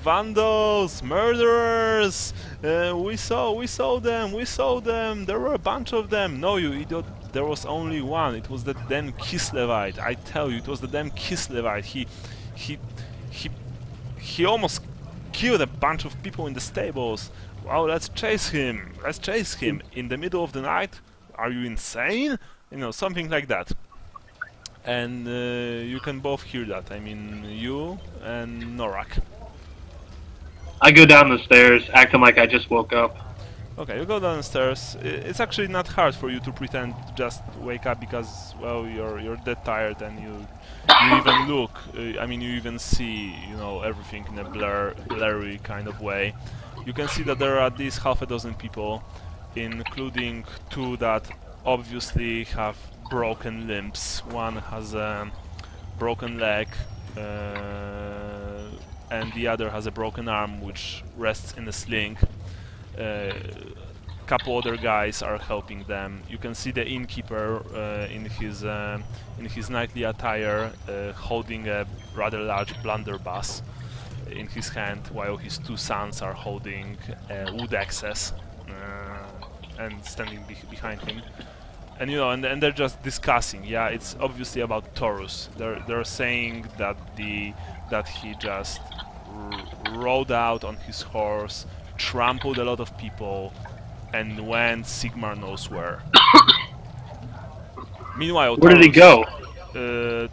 vandals, murderers! We saw them! There were a bunch of them! No, you idiot! There was only one. It was the damn Kislevite. I tell you, it was the damn Kislevite. He almost killed a bunch of people in the stables. Wow, let's chase him! Let's chase him in the middle of the night. Are you insane? You know, something like that. And you can both hear that. I mean, you and Norak. I go down the stairs, acting like I just woke up. Okay, you go downstairs. It's actually not hard for you to pretend to just wake up because, well, you're dead tired and you even look. I mean, you even see, you know, everything in a blurry kind of way. You can see that there are at least half a dozen people, including two that obviously have broken limbs. One has a broken leg, and the other has a broken arm, which rests in a sling. Couple other guys are helping them. You can see the innkeeper in his nightly attire, holding a rather large blunderbuss in his hand, while his two sons are holding wood axes and standing behind him. And you know, and they're just discussing. Yeah, it's obviously about Taurus. They're saying that he just rode out on his horse, trampled a lot of people, and went Sigmar knows where. Meanwhile, where did he go?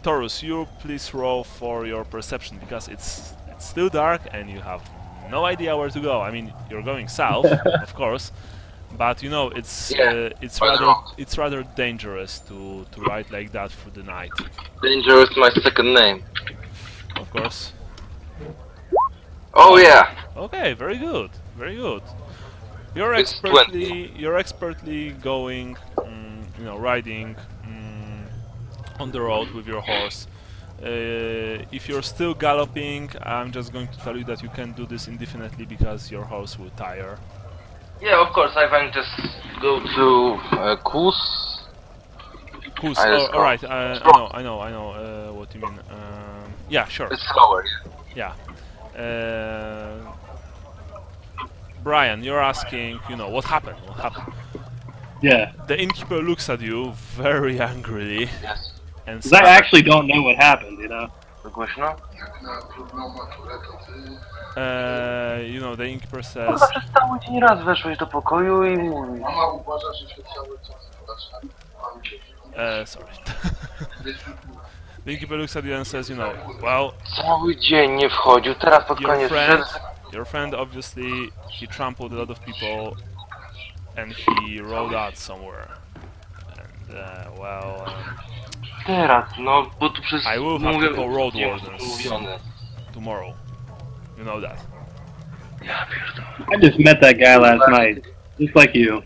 Taurus, you please roll for your perception because it's still dark and you have no idea where to go. I mean, you're going south, of course, but you know it's rather dangerous to ride like that through the night. Dangerous, my second name. Of course. Oh yeah. Okay, very good, very good. You're expertly going, you know, riding on the road with your horse. If you're still galloping, I'm just going to tell you that you can't do this indefinitely because your horse will tire. Yeah, of course. I can just go to Kus. Kus. Oh, all right. I know what you mean. Yeah, sure. It's slower. Yeah. Brian, you're asking, you know, what happened? What happened? Yeah. The innkeeper looks at you very angrily. Yes. And I actually don't know what happened, you know. You know, the innkeeper says... sorry. The innkeeper looks at you and says, you know, well... Your friend, obviously, he trampled a lot of people and he rode out somewhere. And, well... I will have to call road wardens tomorrow. You know that. I just met that guy last night, just like you.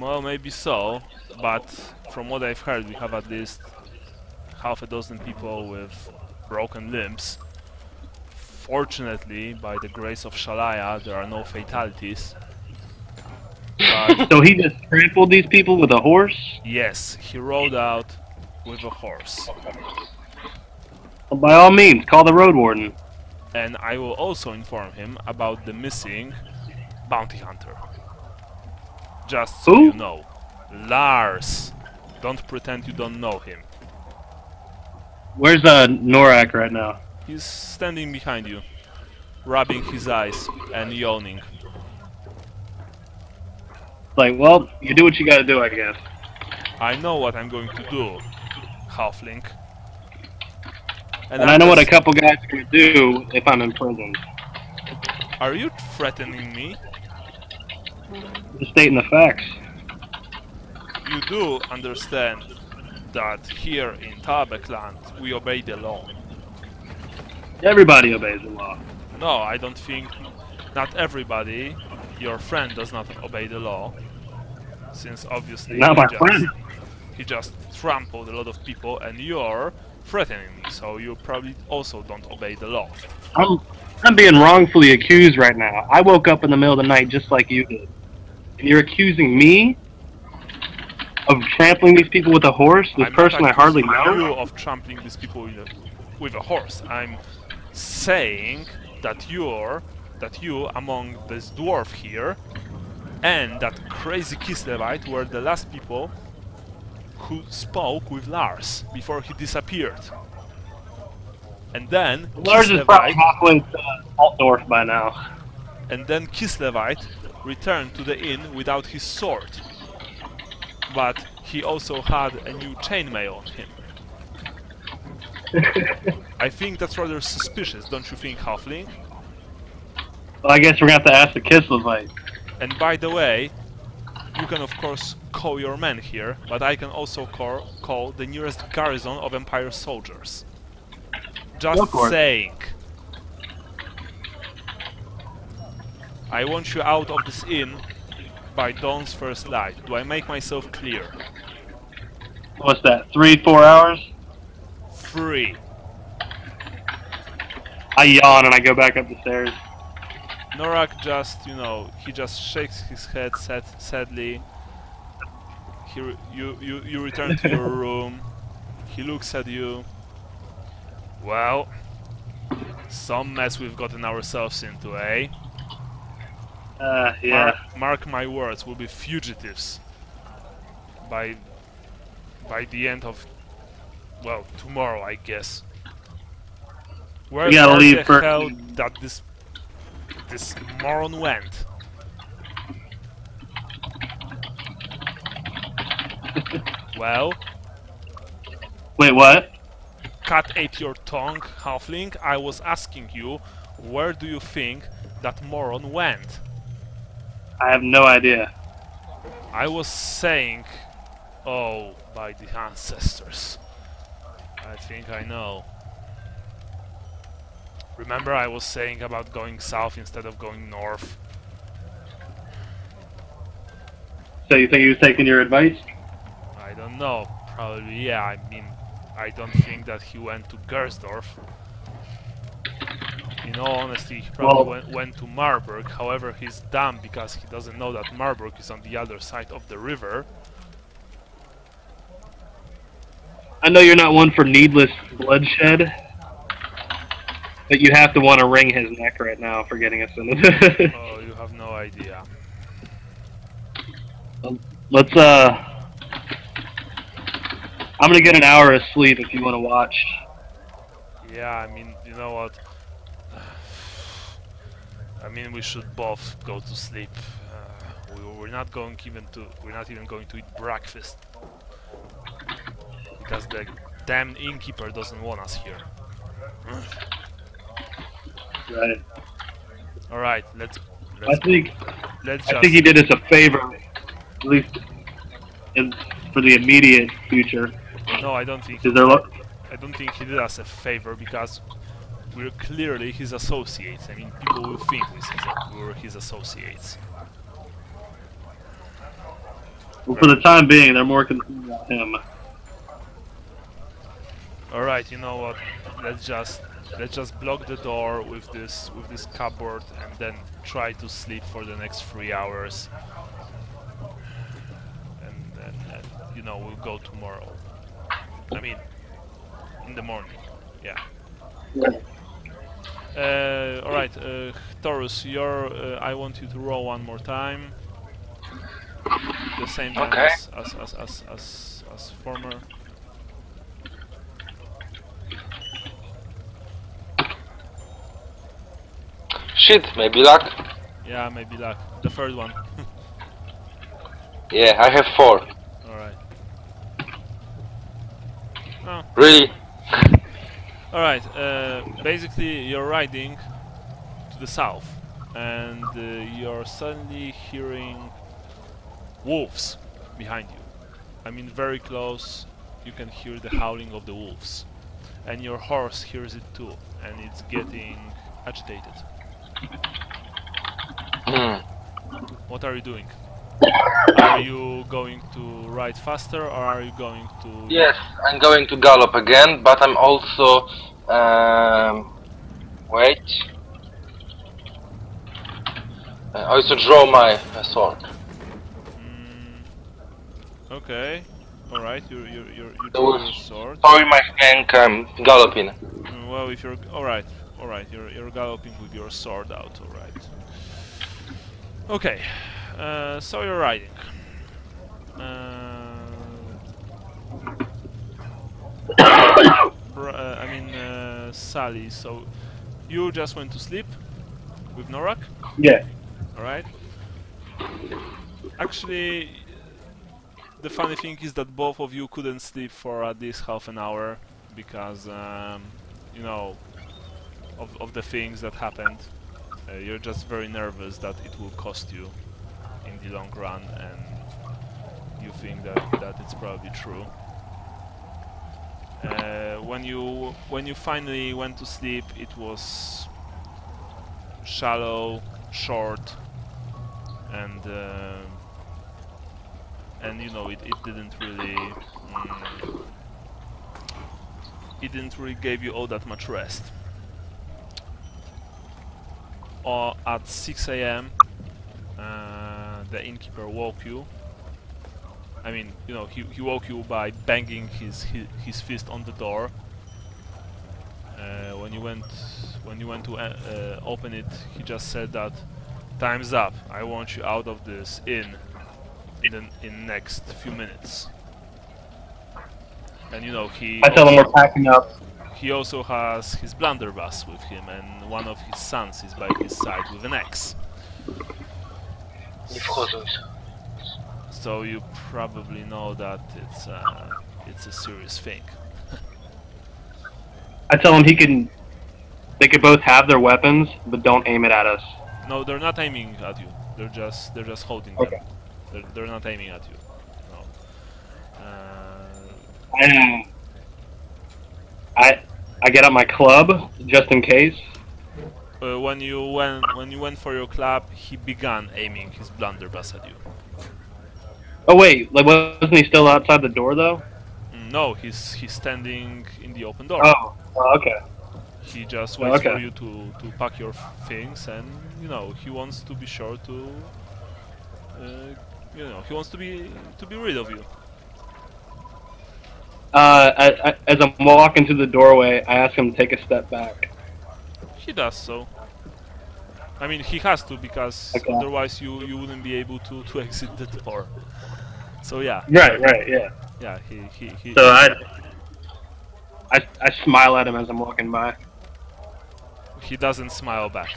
Well, maybe so, but from what I've heard, we have at least half a dozen people with broken limbs. Fortunately, by the grace of Shalaya, there are no fatalities. But So he just trampled these people with a horse? yes, he rode out with a horse. Well, by all means, call the road warden. And I will also inform him about the missing bounty hunter. Just so Who? you know. Lars! Don't pretend you don't know him. Where's Norak right now? He's standing behind you, rubbing his eyes and yawning. Like, well, you do what you gotta do, I guess. I know what I'm going to do, halfling. And I know what a couple guys are gonna do if I'm imprisoned. Are you threatening me? Just stating the facts. You do understand that here in Tabekland we obey the law. Everybody obeys the law. No, I don't think... Not everybody. Your friend does not obey the law. Since obviously Not my friend. he just trampled a lot of people and you're threatening me, so you probably also don't obey the law. I'm being wrongfully accused right now. I woke up in the middle of the night just like you did. And you're accusing me of trampling these people with a horse? This person I hardly know? You of trampling these people with a horse. I'm saying that you among this dwarf here and that crazy Kislevite were the last people who spoke with Lars before he disappeared. And then Lars is probably halfway to Altdorf by now. And then Kislevite returned to the inn without his sword. But he also had a new chainmail on him. I think that's rather suspicious, don't you think, halfling? Well, I guess we're gonna have to ask the Kislevite. And by the way, you can of course call your men here, but I can also call the nearest garrison of Empire soldiers. Just saying. I want you out of this inn by dawn's first light. Do I make myself clear? What's that, 3-4 hours? 3. I yawn and I go back up the stairs. Norak just, he just shakes his head sadly. You return to your room. He looks at you. Well, some mess we've gotten ourselves into, eh? Yeah. Mark my words, we'll be fugitives by the end of, well, tomorrow, I guess. Where the hell that this moron went? Well? Wait, what? Cat ate your tongue, halfling. I was asking you, where do you think that moron went? I have no idea. I was saying, oh, by the ancestors. I think I know. Remember I was saying about going south instead of going north? So you think he was taking your advice? I don't know. Probably, yeah. I mean, I don't think that he went to Gersdorf. In all honesty, he probably went to Marburg. However, he's dumb because he doesn't know that Marburg is on the other side of the river. I know you're not one for needless bloodshed, but you have to want to wring his neck right now for getting us into this. Oh, you have no idea. Let's, I'm gonna get an hour of sleep if you want to watch. Yeah, I mean, you know what? I mean, we should both go to sleep. We're not even going to eat breakfast because the damn innkeeper doesn't want us here. Right. All right, let's I think just he did us a favor, at least for the immediate future. No, I don't think. I don't think he did us a favor because we're clearly his associates. I mean, people will think we're his associates. Well, for the time being, they're more concerned about him. All right, you know what? Let's just block the door with this cupboard and then try to sleep for the next 3 hours. And you know, we'll go tomorrow. I mean, in the morning. Yeah. All right, Taurus, I want you to roll one more time. The same time as former. Shit, maybe luck. Yeah, maybe luck. The third one. Yeah, I have 4. Alright. Oh. Really? Alright, basically you're riding to the south and you're suddenly hearing wolves behind you. I mean very close, you can hear the howling of the wolves. And your horse hears it too, and it's getting agitated. What are you doing? Are you going to ride faster, or are you going to... Yes, I'm going to gallop again, but I'm also... wait. I also draw my sword. Okay, alright, you draw your sword. Sorry, my flank, I'm galloping. Well, if you're... alright, you're galloping with your sword out, alright. Okay, so you're riding. Sally, so you just went to sleep with Norak? Yeah. Alright. Actually, the funny thing is that both of you couldn't sleep for at least half an hour because, you know, of the things that happened. You're just very nervous that it will cost you in the long run, and you think that it's probably true. When you finally went to sleep, it was shallow, short, and you know it didn't really give you all that much rest. Or at 6 AM, the innkeeper woke you. I mean, you know, he woke you by banging his fist on the door. When you went to open it, he just said that time's up. I want you out of this in next few minutes. And you know I tell him we're packing up. He also has his blunderbuss with him, and one of his sons is by his side with an axe. So you probably know that it's a serious thing. I tell him they could both have their weapons, but don't aim it at us. No, they're not aiming at you. They're just holding okay. them. They're not aiming at you. No. I get out my club just in case. When you went for your club, he began aiming his blunderbuss at you. Oh wait, like wasn't he still outside the door though? No, he's standing in the open door. Oh, okay. He just waits for you to pack your things, and you know he wants to be sure to, you know, he wants to be rid of you. As I'm walking through the doorway, I ask him to take a step back. He does so. I mean, he has to, because otherwise you wouldn't be able to exit the door. So yeah. Right, yeah. Yeah, he. So I smile at him as I'm walking by. He doesn't smile back.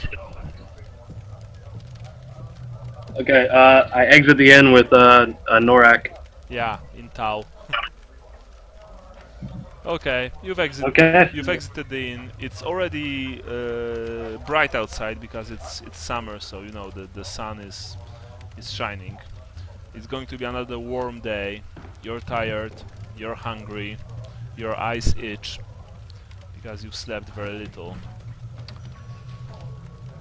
Okay, I exit the inn with Norak. Yeah, in Tau. Okay, you've exited the inn. It's already bright outside because it's summer, so you know the sun is shining. It's going to be another warm day. You're tired, you're hungry, your eyes itch because you've slept very little.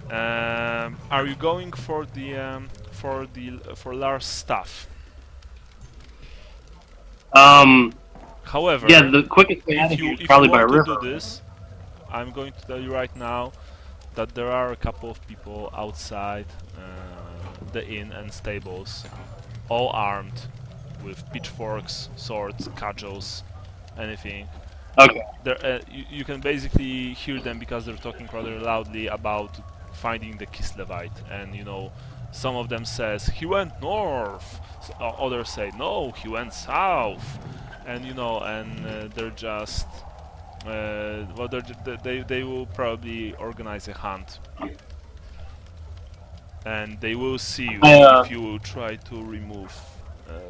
Are you going for Lars' stuff? However, Yeah, the quickest way out of here is probably by river. If you want to do this, I'm going to tell you right now that there are a couple of people outside the inn and stables, all armed with pitchforks, swords, cudgels, anything. Okay. You can basically hear them because they're talking rather loudly about finding the Kislevite, and you know, some of them says he went north, others say no, he went south, and you know, and they're just well, they will probably organize a hunt, and they will see you if you will try to remove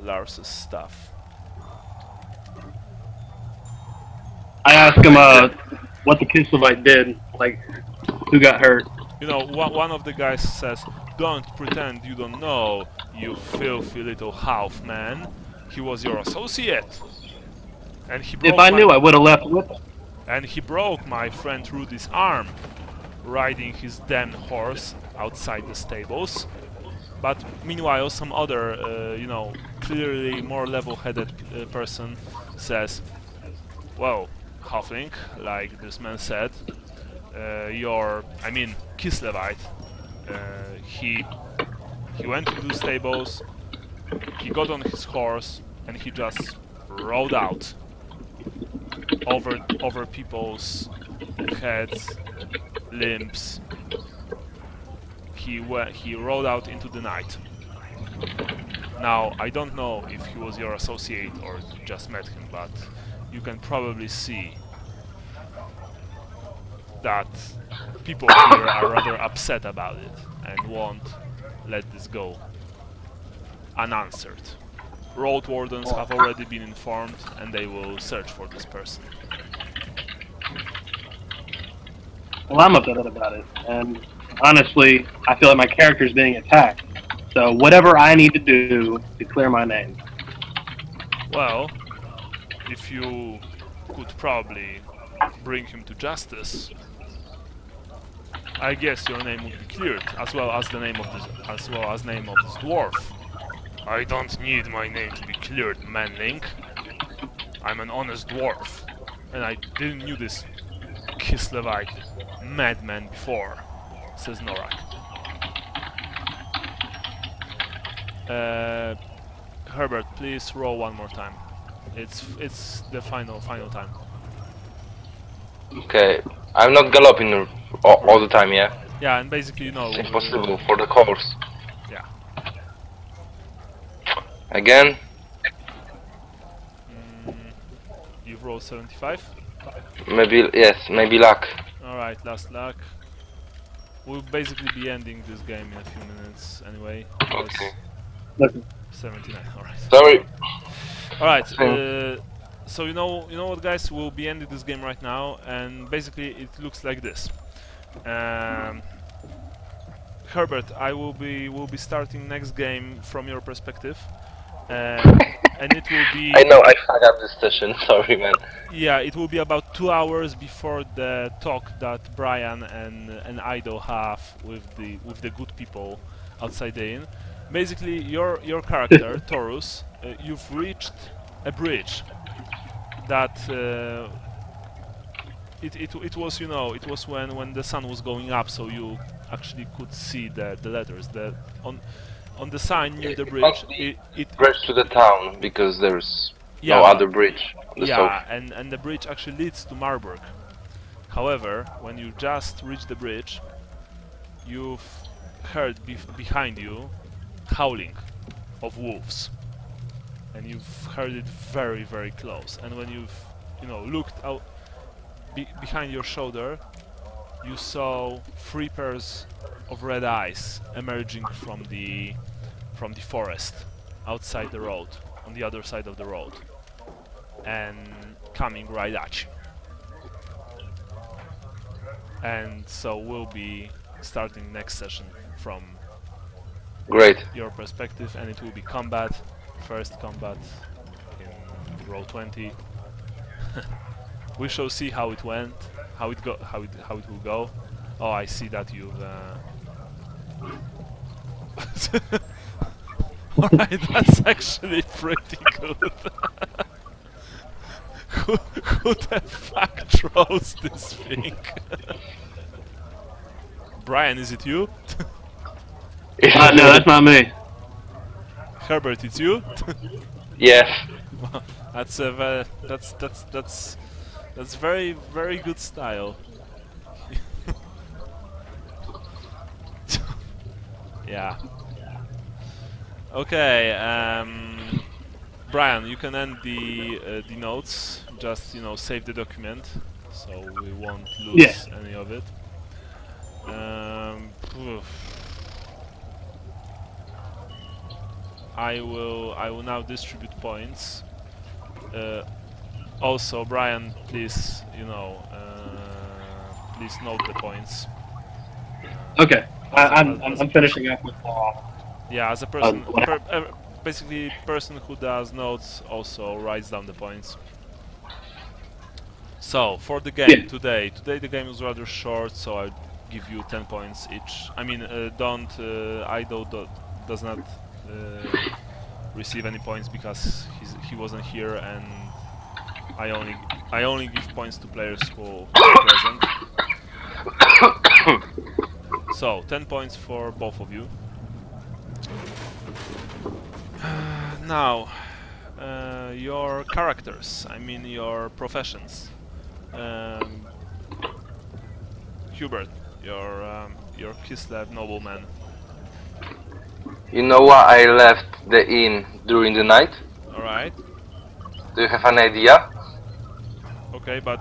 Lars's stuff. I asked him what the Kislevite did, like who got hurt. You know, one of the guys says, "Don't pretend you don't know, you filthy little half man. He was your associate." And he broke if I knew, I would have left with him. And he broke my friend Rudy's arm, riding his damn horse outside the stables. But meanwhile, some other, you know, clearly more level-headed person says, "Well, halfling, like this man said, I mean, Kislevite, he went to the stables, he got on his horse, and he just rode out over people's heads, limbs. He rode out into the night. Now, I don't know if he was your associate or you just met him, but you can probably see that people here are rather upset about it and won't let this go unanswered. Road wardens have already been informed and they will search for this person. Well, I'm upset about it, and honestly, I feel like my character's being attacked. So whatever I need to do to clear my name. Well, if you could probably bring him to justice, I guess your name would be cleared, as well as the name of this dwarf. I don't need my name to be cleared, manling. I'm an honest dwarf, and I didn't knew this Kislevite madman before, says Norak. Herbert, please roll one more time. It's the final time. Okay, I'm not galloping all the time, yeah? Yeah, and basically, you know... It's impossible for the course. Yeah. Again? You've rolled 75? Maybe, yes, maybe luck. Alright, last luck. We'll basically be ending this game in a few minutes anyway. Okay. 79, alright. Sorry. Alright, so you know what, guys, we'll be ending this game right now, and basically it looks like this. Herbert, we'll be starting next game from your perspective, and it will be... I know, I fucked up this session, sorry man. Yeah, it will be about 2 hours before the talk that Brian and Ido have with the good people outside the inn. Basically, your character, Taurus, you've reached a bridge that it was, you know, it was when the sun was going up, so you actually could see the letters. On the sign near the bridge, it bridge to the town because there's no other bridge on the south. and the bridge actually leads to Marburg. However, when you just reach the bridge, you've heard behind you howling of wolves, and you've heard it very, very close. And when you've, you know, looked out behind your shoulder, you saw 3 pairs of red eyes emerging from the forest outside the road, on the other side of the road, and coming right at you. And so we'll be starting next session from your perspective, and it will be combat, first combat in roll 20. We shall see how it went, how it will go. Oh, I see that you've alright, that's actually pretty good. who the fuck throws this thing? Brian, is it you? No, that's not me. Herbert, it's you? Yes. That's a that's very good style. Yeah. Okay. Brian, you can end the notes. Just save the document, so we won't lose any of it. I will now distribute points. Also, Brian, please, please note the points. Okay, I'm finishing up with. Yeah, as a person, basically, person who does notes also writes down the points. So for the game today the game is rather short, so I give you 10 points each. I mean, Ido does not receive any points because he wasn't here, and I only give points to players who are present. So 10 points for both of you. Now, your characters. I mean your professions. Hubert, your Kislev nobleman. You know why I left the inn during the night? Alright. Do you have an idea? Okay, but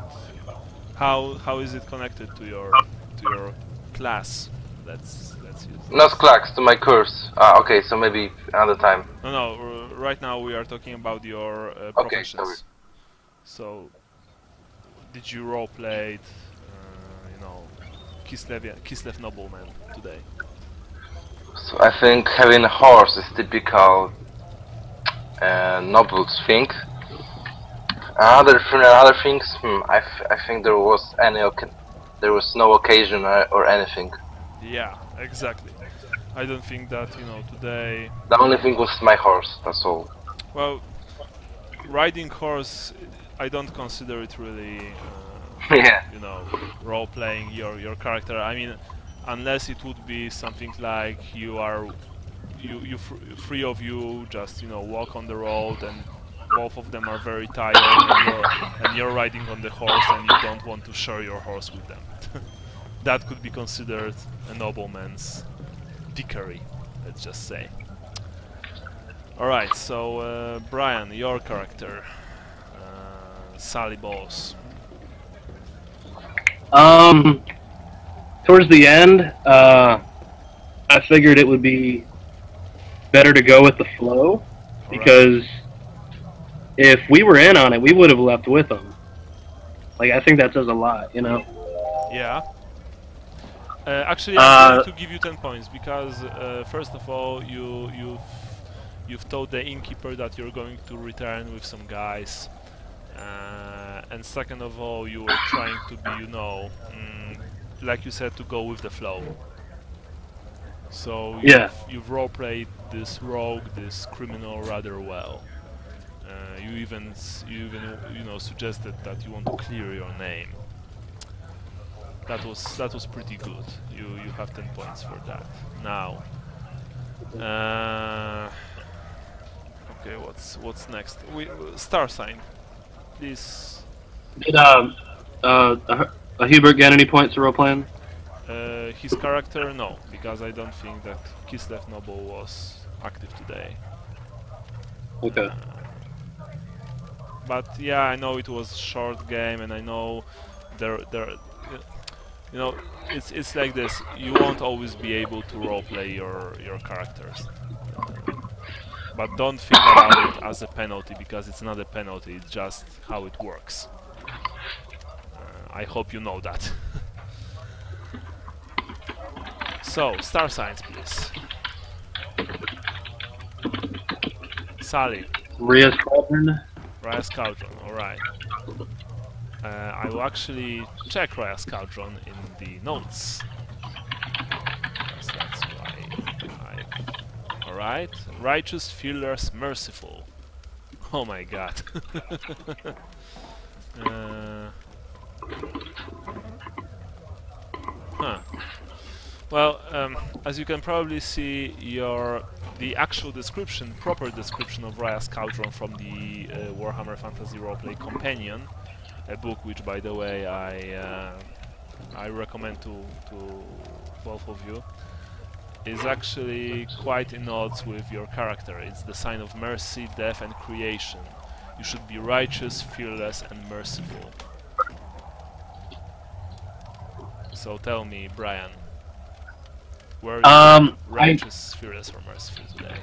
how is it connected to your class? Let's use. Not clacks, to my curse. Ah, okay, so maybe another time. No, right now we are talking about your professions. Okay, sorry. So, did you roleplay, Kislev nobleman today? So I think having a horse is typical nobles thing. Other things, I think there was no occasion or anything. Yeah, exactly. I don't think that today. The only thing was my horse. That's all. Well, riding horse, I don't consider it really. Yeah. Role playing your character. I mean, unless it would be something like three of you just walk on the road and both of them are very tired and you're riding on the horse and you don't want to share your horse with them. That could be considered a nobleman's dickery, let's just say. Alright, so Brian, your character, Sally Boss. Towards the end, I figured it would be better to go with the flow, because if we were in on it, we would have left with them. Like, I think that says a lot, Yeah. Actually, I'm going to give you 10 points because first of all, you've told the innkeeper that you're going to return with some guys, and second of all, you were trying to be, like you said, to go with the flow. So you've roleplayed this rogue, this criminal rather well. You even suggested that you want to clear your name. That was pretty good. You have 10 points for that. Now, okay, what's next? Star sign, please. Did Hubert get any points for role playing? His character, no, because I don't think that Kislev Noble was active today. Okay. But yeah, I know it was a short game, and I know it's like this. You won't always be able to roleplay your characters, but don't think about it as a penalty, because it's not a penalty. It's just how it works. I hope you know that. So, star signs, please. Sally. Ria's Cauldron. Ria's Cauldron, alright. I will actually check Ria's Cauldron in the notes. Because that's why alright. Righteous, fearless, merciful. Oh my god. Uh, huh. Well, as you can probably see, the actual description, proper description of Raya Squadron from the Warhammer Fantasy Roleplay Companion, a book which, by the way, I recommend to both of you, is actually quite in odds with your character. It's the sign of mercy, death, and creation. You should be righteous, fearless, and merciful. So tell me, Brian, were you righteous, fearless, or merciful today?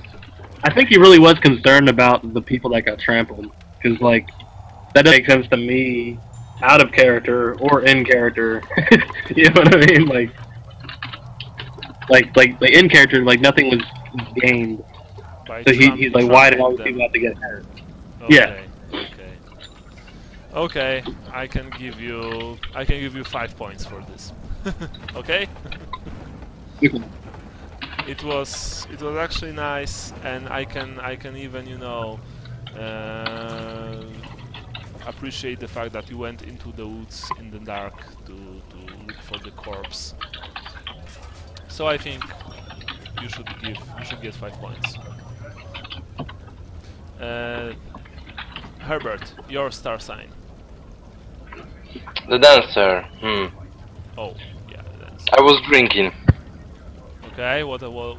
I think he really was concerned about the people that got trampled, because like that doesn't make sense to me, out of character or in character. You know what I mean? Like in character, like nothing was gained. By So he's like, why the hell would people have to get hurt? Okay, Yeah. Okay, I can give you 5 points for this. Okay? It was actually nice, and I can even, you know, appreciate the fact that you went into the woods in the dark to look for the corpse. So I think you should get 5 points. Herbert, your star sign. The dancer. Oh, yeah, the dancer. I was drinking. Okay, what about,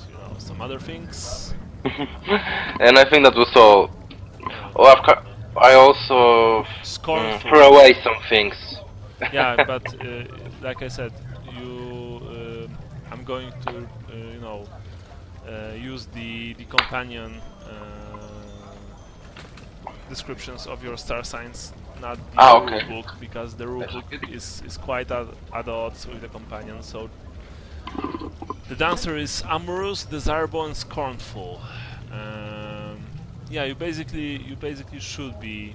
you know, some other things? And I think that was all. Oh, I also Scornful. threw away some things. Yeah, but like I said, I'm going to, you know, use the companion descriptions of your star signs, not the rule book, because the rule book is quite at odds with the companion. So the dancer is amorous, desirable, and scornful. Yeah, you basically should be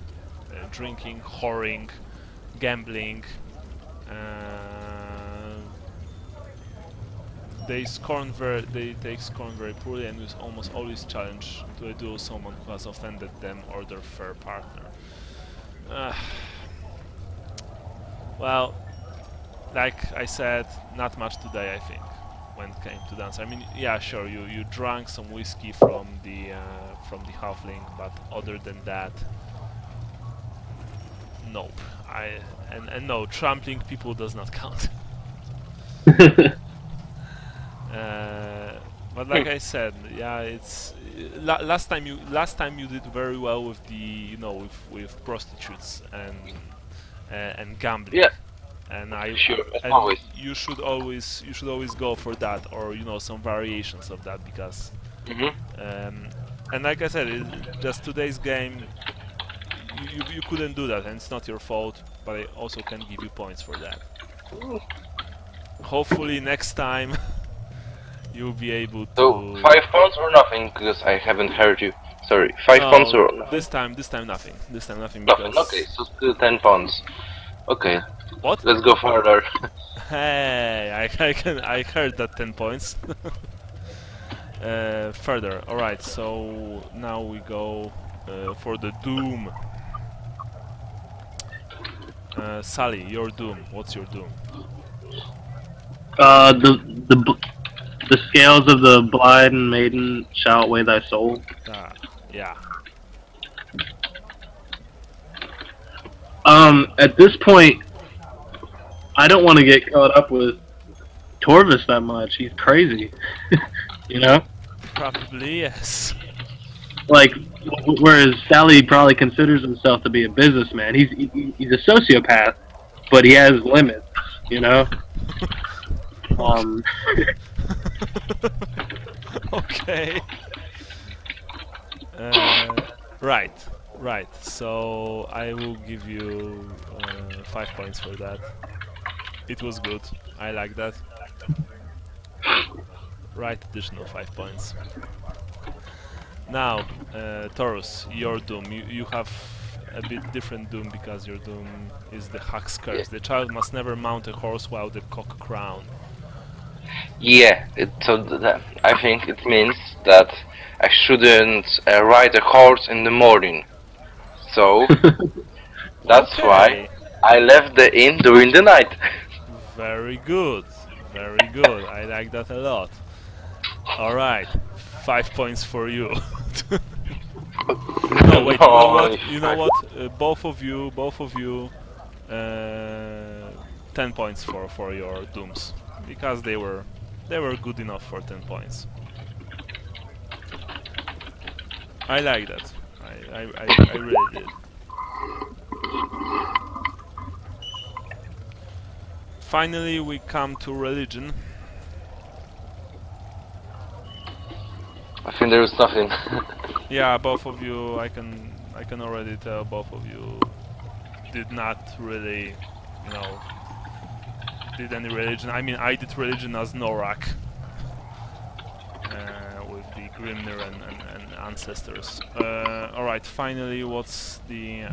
drinking, whoring, gambling. They take scorn very poorly, and is almost always challenge to a duel someone who has offended them or their fair partner. Well, like I said, not much today, I think, when it came to dance. I mean, yeah, sure, you drank some whiskey from the halfling, but other than that, nope. And no, trampling people does not count. But like I said, yeah, it's last time you did very well with the, you know, with prostitutes and gambling. Yeah. And always. you should always go for that, or, you know, some variations of that, because and like I said, just today's game, you couldn't do that, and it's not your fault, but I also can give you points for that. Hopefully next time you'll be able to... So, 5 points or nothing, because I haven't heard you. Sorry, 5 points or nothing? This time nothing. This time nothing, because... Okay, so still 10 pounds. Okay. What? Let's go further. Hey, I heard that 10 points. Further, alright, so now we go for the Doom. Sally, your Doom. What's your Doom? The scales of the blind maiden shall outweigh thy soul. Ah, yeah. At this point, I don't want to get caught up with Torvis that much. He's crazy. You know? Probably, yes. Like, whereas Sally probably considers himself to be a businessman. He's a sociopath, but he has limits, you know? Okay. Right. So I will give you 5 points for that. It was good. I like that. Right, additional 5 points. Now, Taurus, your Doom. You have a bit different Doom, because your Doom is the Hack's Curse. The child must never mount a horse while the cock crown. Yeah, I think it means that I shouldn't ride a horse in the morning. So that's why I left the inn during the night. Very good. Very good. I like that a lot. Alright. 5 points for you. No, wait, you know what? You know what? Both of you, 10 points for your dooms. Because they were good enough for 10 points. I like that. I really did. Finally, we come to religion. I think there is nothing. Yeah, both of you. I can already tell both of you did not really, you know, did any religion. I mean, I did religion as Norak with the Grimnir and ancestors. All right. Finally, what's the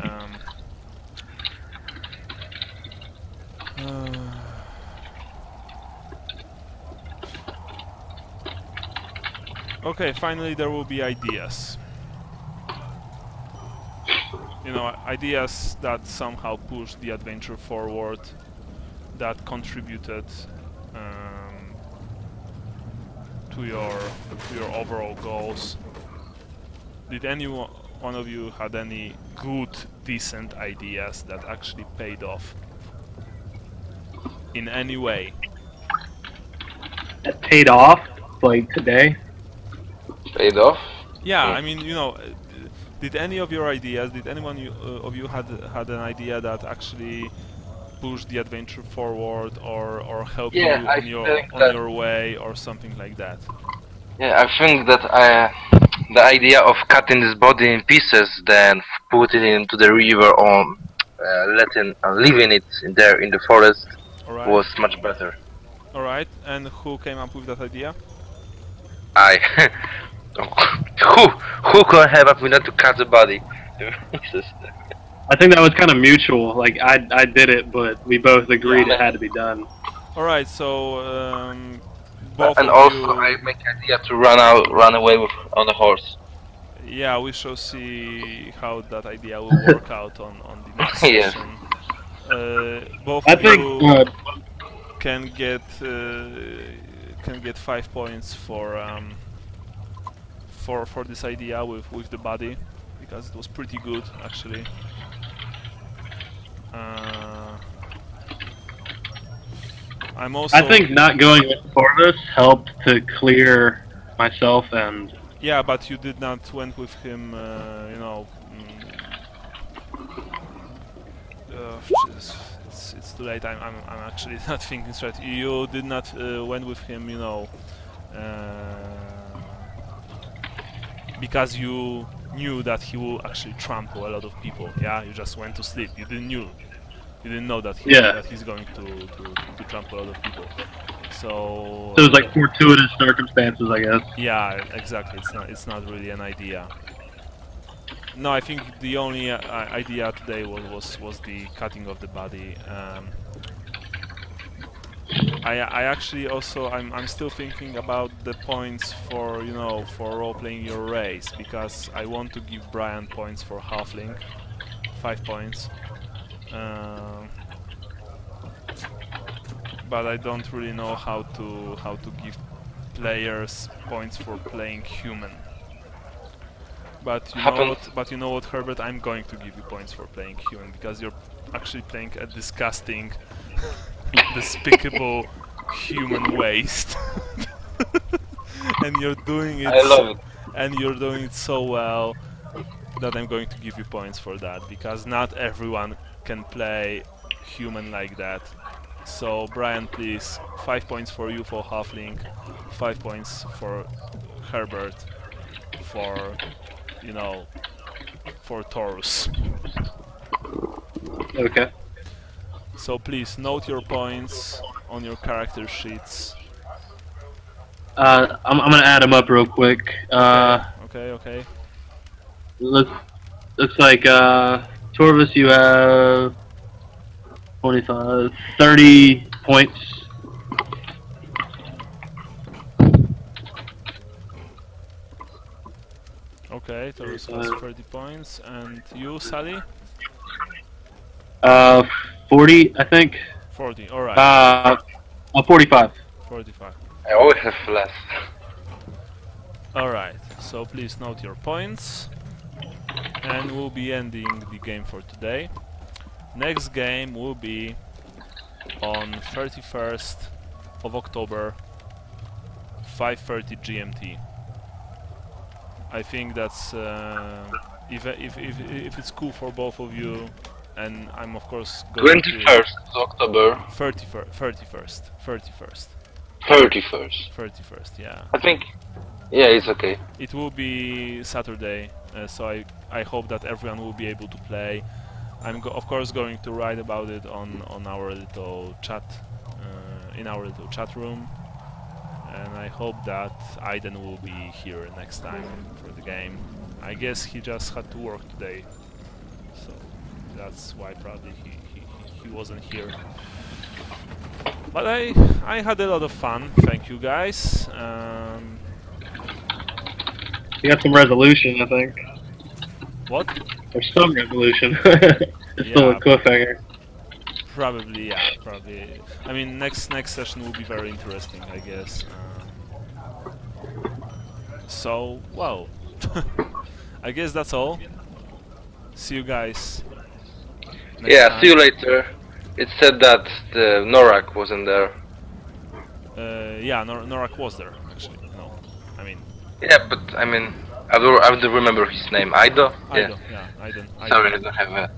okay, finally there will be ideas. You know, ideas that somehow push the adventure forward, that contributed to your overall goals. Did any one of you had any good, decent ideas that actually paid off in any way? That paid off, like today. Paid off? Yeah, I mean, you know, did any of your ideas, did anyone of you had an idea that actually pushed the adventure forward or helped you on your way or something like that? Yeah, I think that the idea of cutting this body in pieces, then putting it into the river or leaving it in the forest was much better. Alright, and who came up with that idea? I. who could have up with that to cut the body? Jesus. I think that was kind of mutual. Like I did it, but we both agreed it had to be done. All right, so both and of also you... I make idea to run away on a horse. Yeah, we shall see how that idea will work out on the next session. Both of you can get 5 points for this idea with the body, because it was pretty good actually. I think not going with Corvus helped to clear myself and... Yeah, but you did not went with him, you know... it's too late, I'm actually not thinking straight. You did not went with him, you know... because you knew that he will actually trample a lot of people, yeah? You just went to sleep, you didn't know that he's going to trample a lot of people. So it was like fortuitous circumstances, I guess. Yeah, exactly. It's not really an idea. No, I think the only idea today was the cutting of the body. I actually also I'm still thinking about the points for role playing your race, because I want to give Brian points for halfling, 5 points. But I don't really know how to give players points for playing human. But you know what, Herbert, I'm going to give you points for playing human, because you're actually playing a disgusting, despicable human waste. And you're doing it. I love it. And you're doing it so well that I'm going to give you points for that, because not everyone can play human like that. So Brian, please, 5 points for you for halfling, 5 points for Herbert for for Taurus. Okay. So please note your points on your character sheets. I'm gonna add them up real quick. Okay. Looks like Torvis, you have 25, 30 points. Okay, Taurus has 30 points, and you, Sally? 40, I think. 40. All right. 45. 45. I always have less. All right. So please note your points, and we'll be ending the game for today. Next game will be on 31st of October, 5:30 GMT. I think that's if it's cool for both of you, and I'm of course going 21st October. 31st. 31st. Yeah. I think, yeah, it's okay. It will be Saturday, so I hope that everyone will be able to play. I'm of course going to write about it on our little chat, in our little chat room. And I hope that Aiden will be here next time for the game. I guess he just had to work today, so that's why probably he wasn't here. But I had a lot of fun. Thank you guys. You got some resolution, I think. What? There's some resolution. It's still a cliffhanger. Probably, yeah, probably. I mean, next session will be very interesting, I guess. So, well, I guess that's all. See you guys next time. See you later. It said that the Norak wasn't there. Yeah, Norak was there, actually. No, I mean... Yeah, but I mean, I don't remember his name. Aido? Aido, yeah, Aiden. Sorry, I don't have a...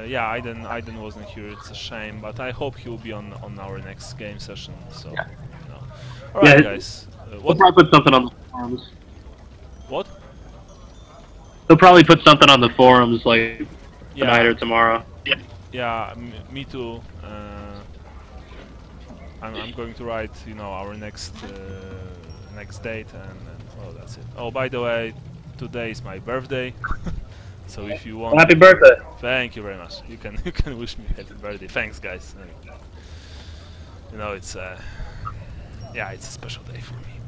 Yeah, Aiden wasn't here, it's a shame, but I hope he'll be on our next game session, so... Yeah. No. Alright, guys. We'll probably put something on the forums. What? They'll probably put something on the forums, like, tonight or tomorrow. Yeah, me too. I'm going to write, you know, our next date, and well, that's it. Oh, by the way, today is my birthday, so if you want... Happy birthday! Thank you very much. You can wish me happy birthday. Thanks, guys. You know, it's yeah, it's a special day for me.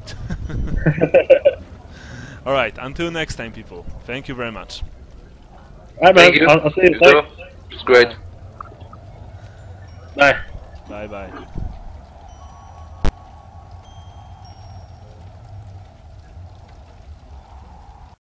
All right, until next time, people. Thank you very much. Alright, man. I'll see you. It's great. Bye. Bye bye.